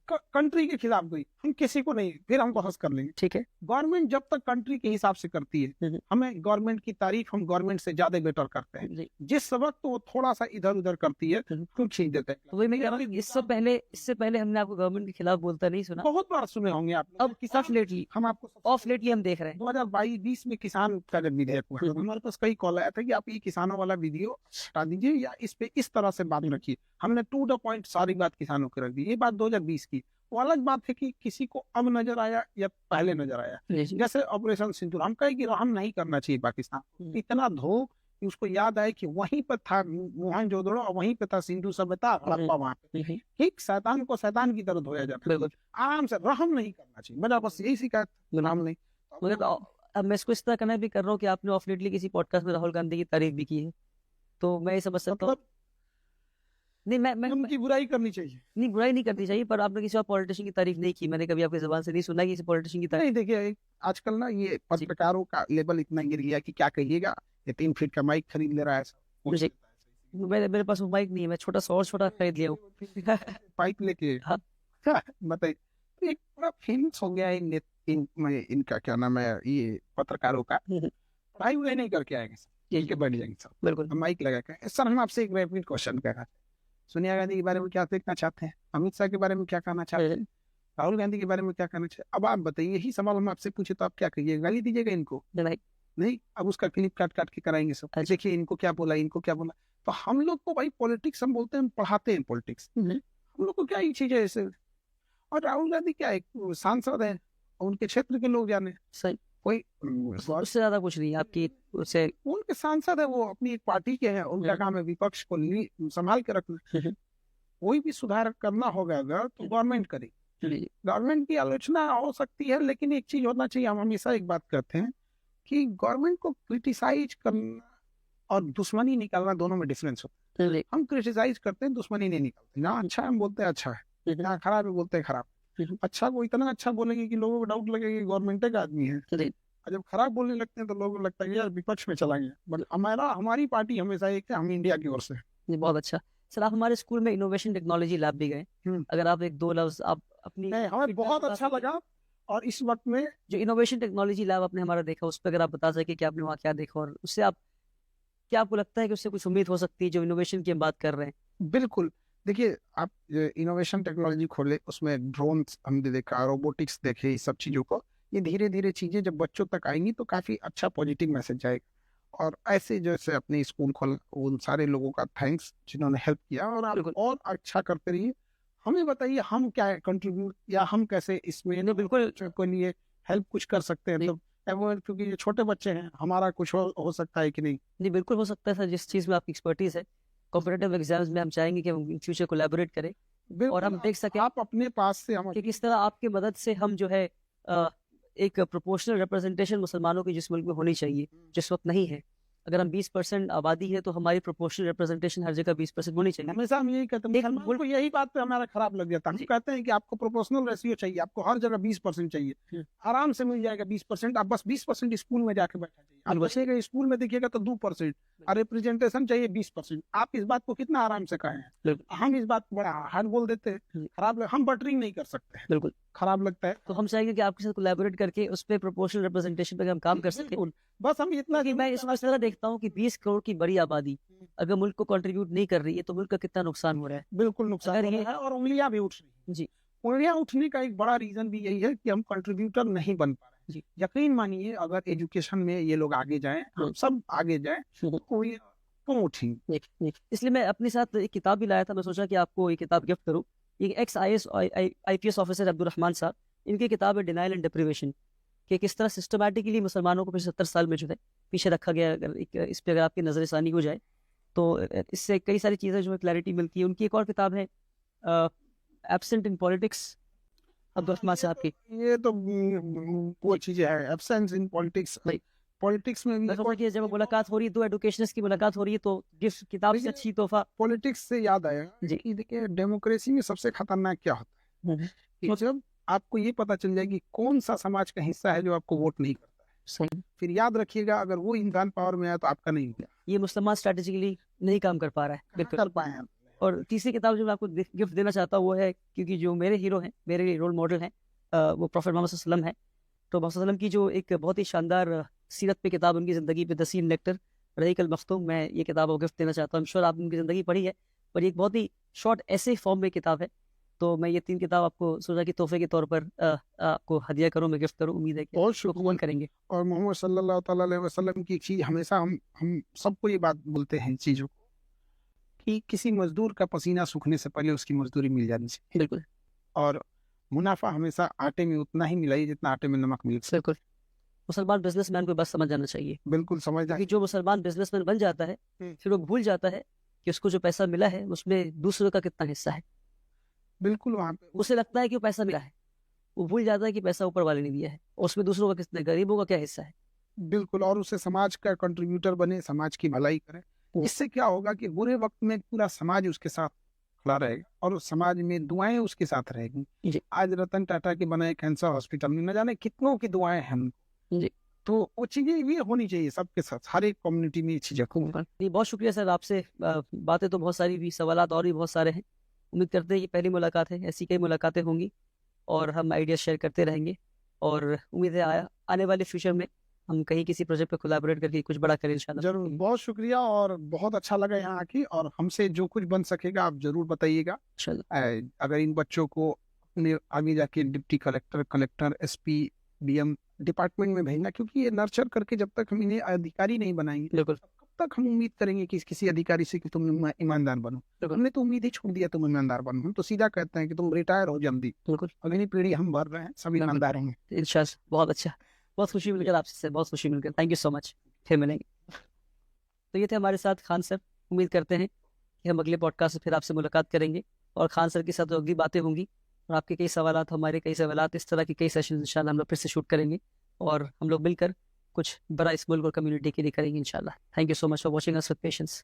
कंट्री के खिलाफ गई, हम किसी को नहीं, फिर हम बहस कर लेंगे। ठीक है। गवर्नमेंट जब तक कंट्री के हिसाब से करती है, हमें गवर्नमेंट की तारीफ हम गवर्नमेंट से ज्यादा बेटर करते हैं। जी। जिस वक्त वो थोड़ा सा इधर उधर करती है तो छीन देते हैं। तो वही मैं कह रहा हूँ कि इससे पहले हमने आपको गवर्नमेंट के खिलाफ बोलता नहीं सुना। बहुत बार सुने होंगे आप। अब ऑफ लेटली हम आपको हम देख रहे हैं 2022 में किसान का जब विधेयक हुआ तो हमारे पास कई कॉल आया था कि आप ये किसानों वाला वीडियो हटा दीजिए या इस पे इस तरह से बात रखिए। हमने टू द पॉइंट सारी बात किसानों की रख दी। ये बात 2020 की। वो अलग बात है कि किसी को अब नजर आया या पहले नजर आया। जैसे ऑपरेशन सिंदूर, हम कहे कि हम नहीं करना चाहिए पाकिस्तान, इतना धो कि उसको याद आए कि वहीं पे था मोहनजोदड़ो और वहीं पे था सिंधु सभ्यता, हड़प्पा वहां पे। ठीक, शैतान को शैतान की तरह धोया जाता है। आराम से रहम नहीं करना चाहिए। मेरा बस यही शिकायत, रहम नहीं। अब मैं इसको इस तरह करना भी कर रहा हूँ कि आपने ऑफ लेटली किसी पॉडकास्ट में राहुल गांधी की तारीफ भी की है, तो मैं ये समझ सकता हूँ। नहीं, मैं उनकी बुराई करनी चाहिए। नहीं, बुराई नहीं करनी चाहिए, पर आपने किसी और पॉलिटिशियन की तारीफ नहीं की। मैंने कभी आपकी जुबान से नहीं सुना कि किसी पॉलिटिशियन की तारीफ। नहीं, देखिए आजकल ना ये पत्रकारों का लेवल इतना गिर गया कि क्या कहिएगा। ये 3 फीट का माइक खरीद ले रहा है। मेरे पास वो माइक नहीं है, मैं छोटा खरीद लिया हूँ पाइप लेके। बताइए, एक बड़ा फेमस हो गया इनका क्या नाम है, ये पत्रकारों का। पढ़ाई वही नहीं करके आएंगे सर, बैठ जाएंगे सर, बिल्कुल माइक लगा के। सर हम आपसे एक रैपिड क्वेश्चन कर रहे हैं। सोनिया गांधी के बारे में क्या देखना चाहते हैं? अमित शाह के बारे में क्या कहना चाहते हैं? राहुल गांधी के बारे में क्या कहना चाहते हैं? अब आप बताइए, यही सवाल हम आपसे पूछे तो आप क्या कहिएगा? गाली दीजिएगा इनको? नहीं, अब उसका क्लिप काट काट के कराएंगे सब। देखिए इनको क्या बोला, इनको क्या बोला। तो हम लोग को भाई पॉलिटिक्स हम बोलते हैं, हम पढ़ाते हैं पॉलिटिक्स। हम लोग को क्या ही चीज है ऐसे। और राहुल गांधी क्या एक सांसद है, उनके क्षेत्र के लोग जाने। सही, कोई उससे ज्यादा कुछ नहीं आपकी उससे। उनके सांसद है, वो अपनी एक पार्टी के हैं, उनका काम है विपक्ष को संभाल के रखना। कोई भी सुधार करना होगा अगर तो गवर्नमेंट करे। गवर्नमेंट की आलोचना हो सकती है, लेकिन एक चीज होना चाहिए। हम हमेशा एक बात कहते हैं कि गवर्नमेंट को क्रिटिसाइज करना और दुश्मनी निकालना, दोनों में डिफरेंस होता है। हम क्रिटिसाइज करते हैं, दुश्मनी नहीं निकालते। जहाँ अच्छा है हम बोलते हैं अच्छा है, जहाँ खराब है बोलते हैं खराब। अच्छा को इतना अच्छा बोलेंगे कि लोगों को डाउट लगेगा कि गवर्नमेंट का आदमी है। जब खराब बोलने लगते हैं तो लोगों को लगता है यार विपक्ष में चला गया। बट हमारी पार्टी हमेशा एक है, हम इंडिया की ओर से। बहुत अच्छा सर, आप हमारे स्कूल में इनोवेशन टेक्नोलॉजी लैब भी गए। अगर आप एक दो लफ्ज आप अपनी। हमें बहुत अच्छा लगा। और इस वक्त में जो इनोवेशन टेक्नोलॉजी लैब आपने हमारा देखा, उस पर अगर आप बता सके कि आपने वहाँ क्या देखा और उससे आप क्या, आपको लगता है कि उससे कुछ उम्मीद हो सकती है जो इनोवेशन की हम बात कर रहे हैं? बिल्कुल, देखिए आप इनोवेशन टेक्नोलॉजी खोले, उसमें ड्रोन हमने देखा, रोबोटिक्स देखे, इस सब चीजों को। ये धीरे धीरे चीजें जब बच्चों तक आएंगी तो काफी अच्छा पॉजिटिव मैसेज आएगा। और ऐसे जैसे अपने स्कूल खोला, उन सारे लोगों का थैंक्स जिन्होंने हेल्प किया। और आप और अच्छा करते रहिए। हमें बताइए हम क्या कंट्रीब्यूट या हम कैसे इसमें बिल्कुल को लिए हेल्प कुछ कर सकते हैं। तो क्योंकि ये छोटे बच्चे हैं, हमारा कुछ हो सकता है कि नहीं? नहीं, बिल्कुल हो सकता है सर। जिस चीज में आपकी एक्सपर्टीज है, कॉम्पिटिटिव एग्जाम्स में हम चाहेंगे कि हम इन फ्यूचर कोलैबोरेट करें और हम देख सके आप अपने पास से हम कि किस तरह आपकी मदद से हम जो है एक प्रोपोर्शनल रिप्रेजेंटेशन मुसलमानों की जिस मुल्क में होनी चाहिए, जिस वक्त नहीं है। अगर हम 20% आबादी है तो हमारी प्रोपोर्शनल रिप्रेजेंटेशन हर जगह 20% होनी चाहिए। हमेशा हम यही कहते हैं, मुल्क यही बात पे हमारा खराब लग जाता है। हम कहते हैं कि आपको प्रोपोर्शनल रेशियो चाहिए, आपको हर जगह 20% चाहिए। आराम से मिल जाएगा 20%। आप बस 20% स्कूल में जाके बैठा चाहिए। आप बचेगा स्कूल में देखिएगा तो 2% और रिप्रेजेंटेशन चाहिए 20%। आप इस बात को कितना आराम से कहें। हम इस बात को बड़ा हार्ड बोल देते हैं, खराब। हम बटरिंग नहीं कर सकते, बिल्कुल खराब लगता है। तो हम चाहेंगे कि आपके साथ कोलैबोरेट करके उस पर प्रोपोर्शनल रिप्रेजेंटेशन पे हम काम कर सकें। बस हम इतना कि मैं इस तरह देखता हूँ कि 20 करोड़ की बड़ी आबादी अगर मुल्क को कंट्रीब्यूट नहीं कर रही है तो मुल्क का कितना नुकसान हो रहा है। बिल्कुल नुकसान हो रहा है और उंगलियां भी उठ रही हैं। जी, उंगलियां उठने का एक बड़ा रीजन भी यही है कि हम कंट्रीब्यूटर नहीं बन पा रहे हैं। यकीन मानिए, अगर एजुकेशन में ये लोग आगे जाएं, हम सब आगे जाएं तो उठेंगे। इसलिए मैं अपने साथ एक किताब भी लाया था। मैं सोचा कि आपको ये किताब गिफ्ट करूँ। ये x IPS officer Abdul Rahman साहब, इनकी किताब है डिनाइल एंड डिप्रिवेशन, कि किस तरह सिस्टमैटिकली मुसलमानों को पिछले 70 साल में जो है पीछे रखा गया। अगर इस पे अगर आपकी नजरसानी हो जाए तो इससे कई सारी चीज़ें जो है क्लैरिटी मिलती है। उनकी एक और किताब है absent in politics, Abdul Rahman साहब की। ये तो वो चीजें है, एब्सेंस इन पॉलिटिक्स। पॉलिटिक्स में जब मुलाकात हो रही है, दो एडुकेशनिस्ट की मुलाकात हो रही है, तो गिफ्ट किताब से अच्छी तोहफा। पॉलिटिक्स से याद आया जी, देखिए डेमोक्रेसी में सबसे खतरनाक क्या होता है, मतलब आपको ये पता चल जाएगी कौन सा समाज का हिस्सा है जो आपको वोट नहीं करता है। सही। फिर याद रखिएगा, अगर वो इंसान पावर में आया तो आपका नहीं हुआ। ये मुसलमान स्ट्रेटेजिकली नहीं काम कर पा रहा है, कर पाए हैं। और तीसरी किताब जो मैं आपको गिफ्ट देना चाहता हूँ वो है, क्योंकि जो मेरे हीरो हैं, मेरे रोल मॉडल हैं, वो प्रॉफेट मोहम्मद सल्लल्लाहु अलैहि वसल्लम है। तो मोहम्मद सल्लल्लाहु अलैहि वसल्लम की जो एक बहुत ही शानदार सीरत पे किताब, उनकी ज़िंदगी पे, the scene lecture रहीक Al Maktoum, मैं ये किताब को गिफ्ट देना चाहता हूँ। श्योर आप उनकी ज़िंदगी पढ़ी है, पर ये एक बहुत ही शॉर्ट ऐसे फॉर्म में किताब है। तो मैं ये 3 किताब आपको सोचा कि तोहफे के तौर पर आपको हदिया करूँ, मैं गिफ्ट करूँ। उम्मीद है कि बहुत इसको शुक्रिया। कबूल करेंगे। और मोहम्मद सल्लल्लाहु ताला अलैहि वसल्लम की एक चीज हमेशा हम सबको ये बात बोलते हैं चीजों को, कि किसी मजदूर का पसीना सूखने से पहले उसकी मजदूरी मिल जानी चाहिए। बिल्कुल, और मुनाफा हमेशा आटे में उतना ही मिलाइए जितना आटे में नमक मिल सके। बिल्कुल। मुसलमान बिजनेसमैन को बस समझ जाना चाहिए, बिल्कुल समझदार। क्योंकि जो मुसलमान बिजनेसमैन बन जाता है, फिर वो भूल जाता है कि उसको जो पैसा मिला है उसमें दूसरों का कितना हिस्सा है। बिल्कुल वहाँ पे उसे लगता है कि वो पैसा मिला है, वो भूल जाता है कि पैसा ऊपर वाले ने दिया है, और उसमें दूसरों का कितना, गरीबों का क्या हिस्सा है। बिल्कुल, और उसे समाज का कंट्रीब्यूटर बने, समाज की भलाई करे। इससे क्या होगा कि बुरे वक्त में पूरा समाज उसके साथ खड़ा रहेगा और उस समाज में दुआएं उसके साथ रहेगी। जी। आज रतन टाटा के बनाए कैंसर हॉस्पिटल में न जाने कितनों की दुआएं हैं उनको। जी। तो वो चीजें भी होनी चाहिए सबके साथ, हर एक कम्युनिटी में ये चीजें हो। जी, बहुत शुक्रिया सर आपसे। बातें तो बहुत सारी हुई, सवालात और भी बहुत सारे हैं। उम्मीद करते हैं ये पहली मुलाकात है, ऐसी कई मुलाकातें होंगी और हम आइडिया शेयर करते रहेंगे। और उम्मीद है आने वाले फ्यूचर में हम कहीं किसी प्रोजेक्ट पे कोलैबोरेट करके कुछ बड़ा करें इंशाल्लाह। जरूर, बहुत शुक्रिया और बहुत अच्छा लगा यहाँ आके। और हमसे जो कुछ बन सकेगा आप जरूर बताइएगा। इंशाल्लाह। अगर इन बच्चों को अपने आगे जाके deputy collector SP DM department में भेजना, क्योंकि ये नर्चर करके जब तक हम इन्हें अधिकारी नहीं बनाएंगे, बिल्कुल, कब तक हम उम्मीद करेंगे कि किसी अधिकारी से कि तुम ईमानदार बनो। हमने तो उम्मीद ही छोड़ दिया तुम ईमानदार बनो, हम तो सीधा कहते हैं कि तुम रिटायर हो जल्दी। बिल्कुल। अगली पीढ़ी हम भर रहे हैं, सब ईमानदार होंगे। इंशाल्लाह। बहुत अच्छा, बहुत खुशी मिलकर आपसे सर, बहुत खुशी मिलकर। थैंक यू सो मच, फिर मिलेंगे। तो ये थे हमारे साथ खान सर। उम्मीद करते हैं कि हम अगले पॉडकास्ट में फिर आपसे मुलाकात करेंगे और खान सर के साथ जो अगली बातें होंगी और आपके कई सवालात, हमारे कई सवालात, इस तरह के कई सेशन इंशाल्लाह हम लोग फिर से शूट करेंगे और हम लोग मिलकर कुछ बड़ा इस मुल्क और कम्युनिटी के लिए करेंगे इंशाल्लाह। Thank you so much for watching us with patience.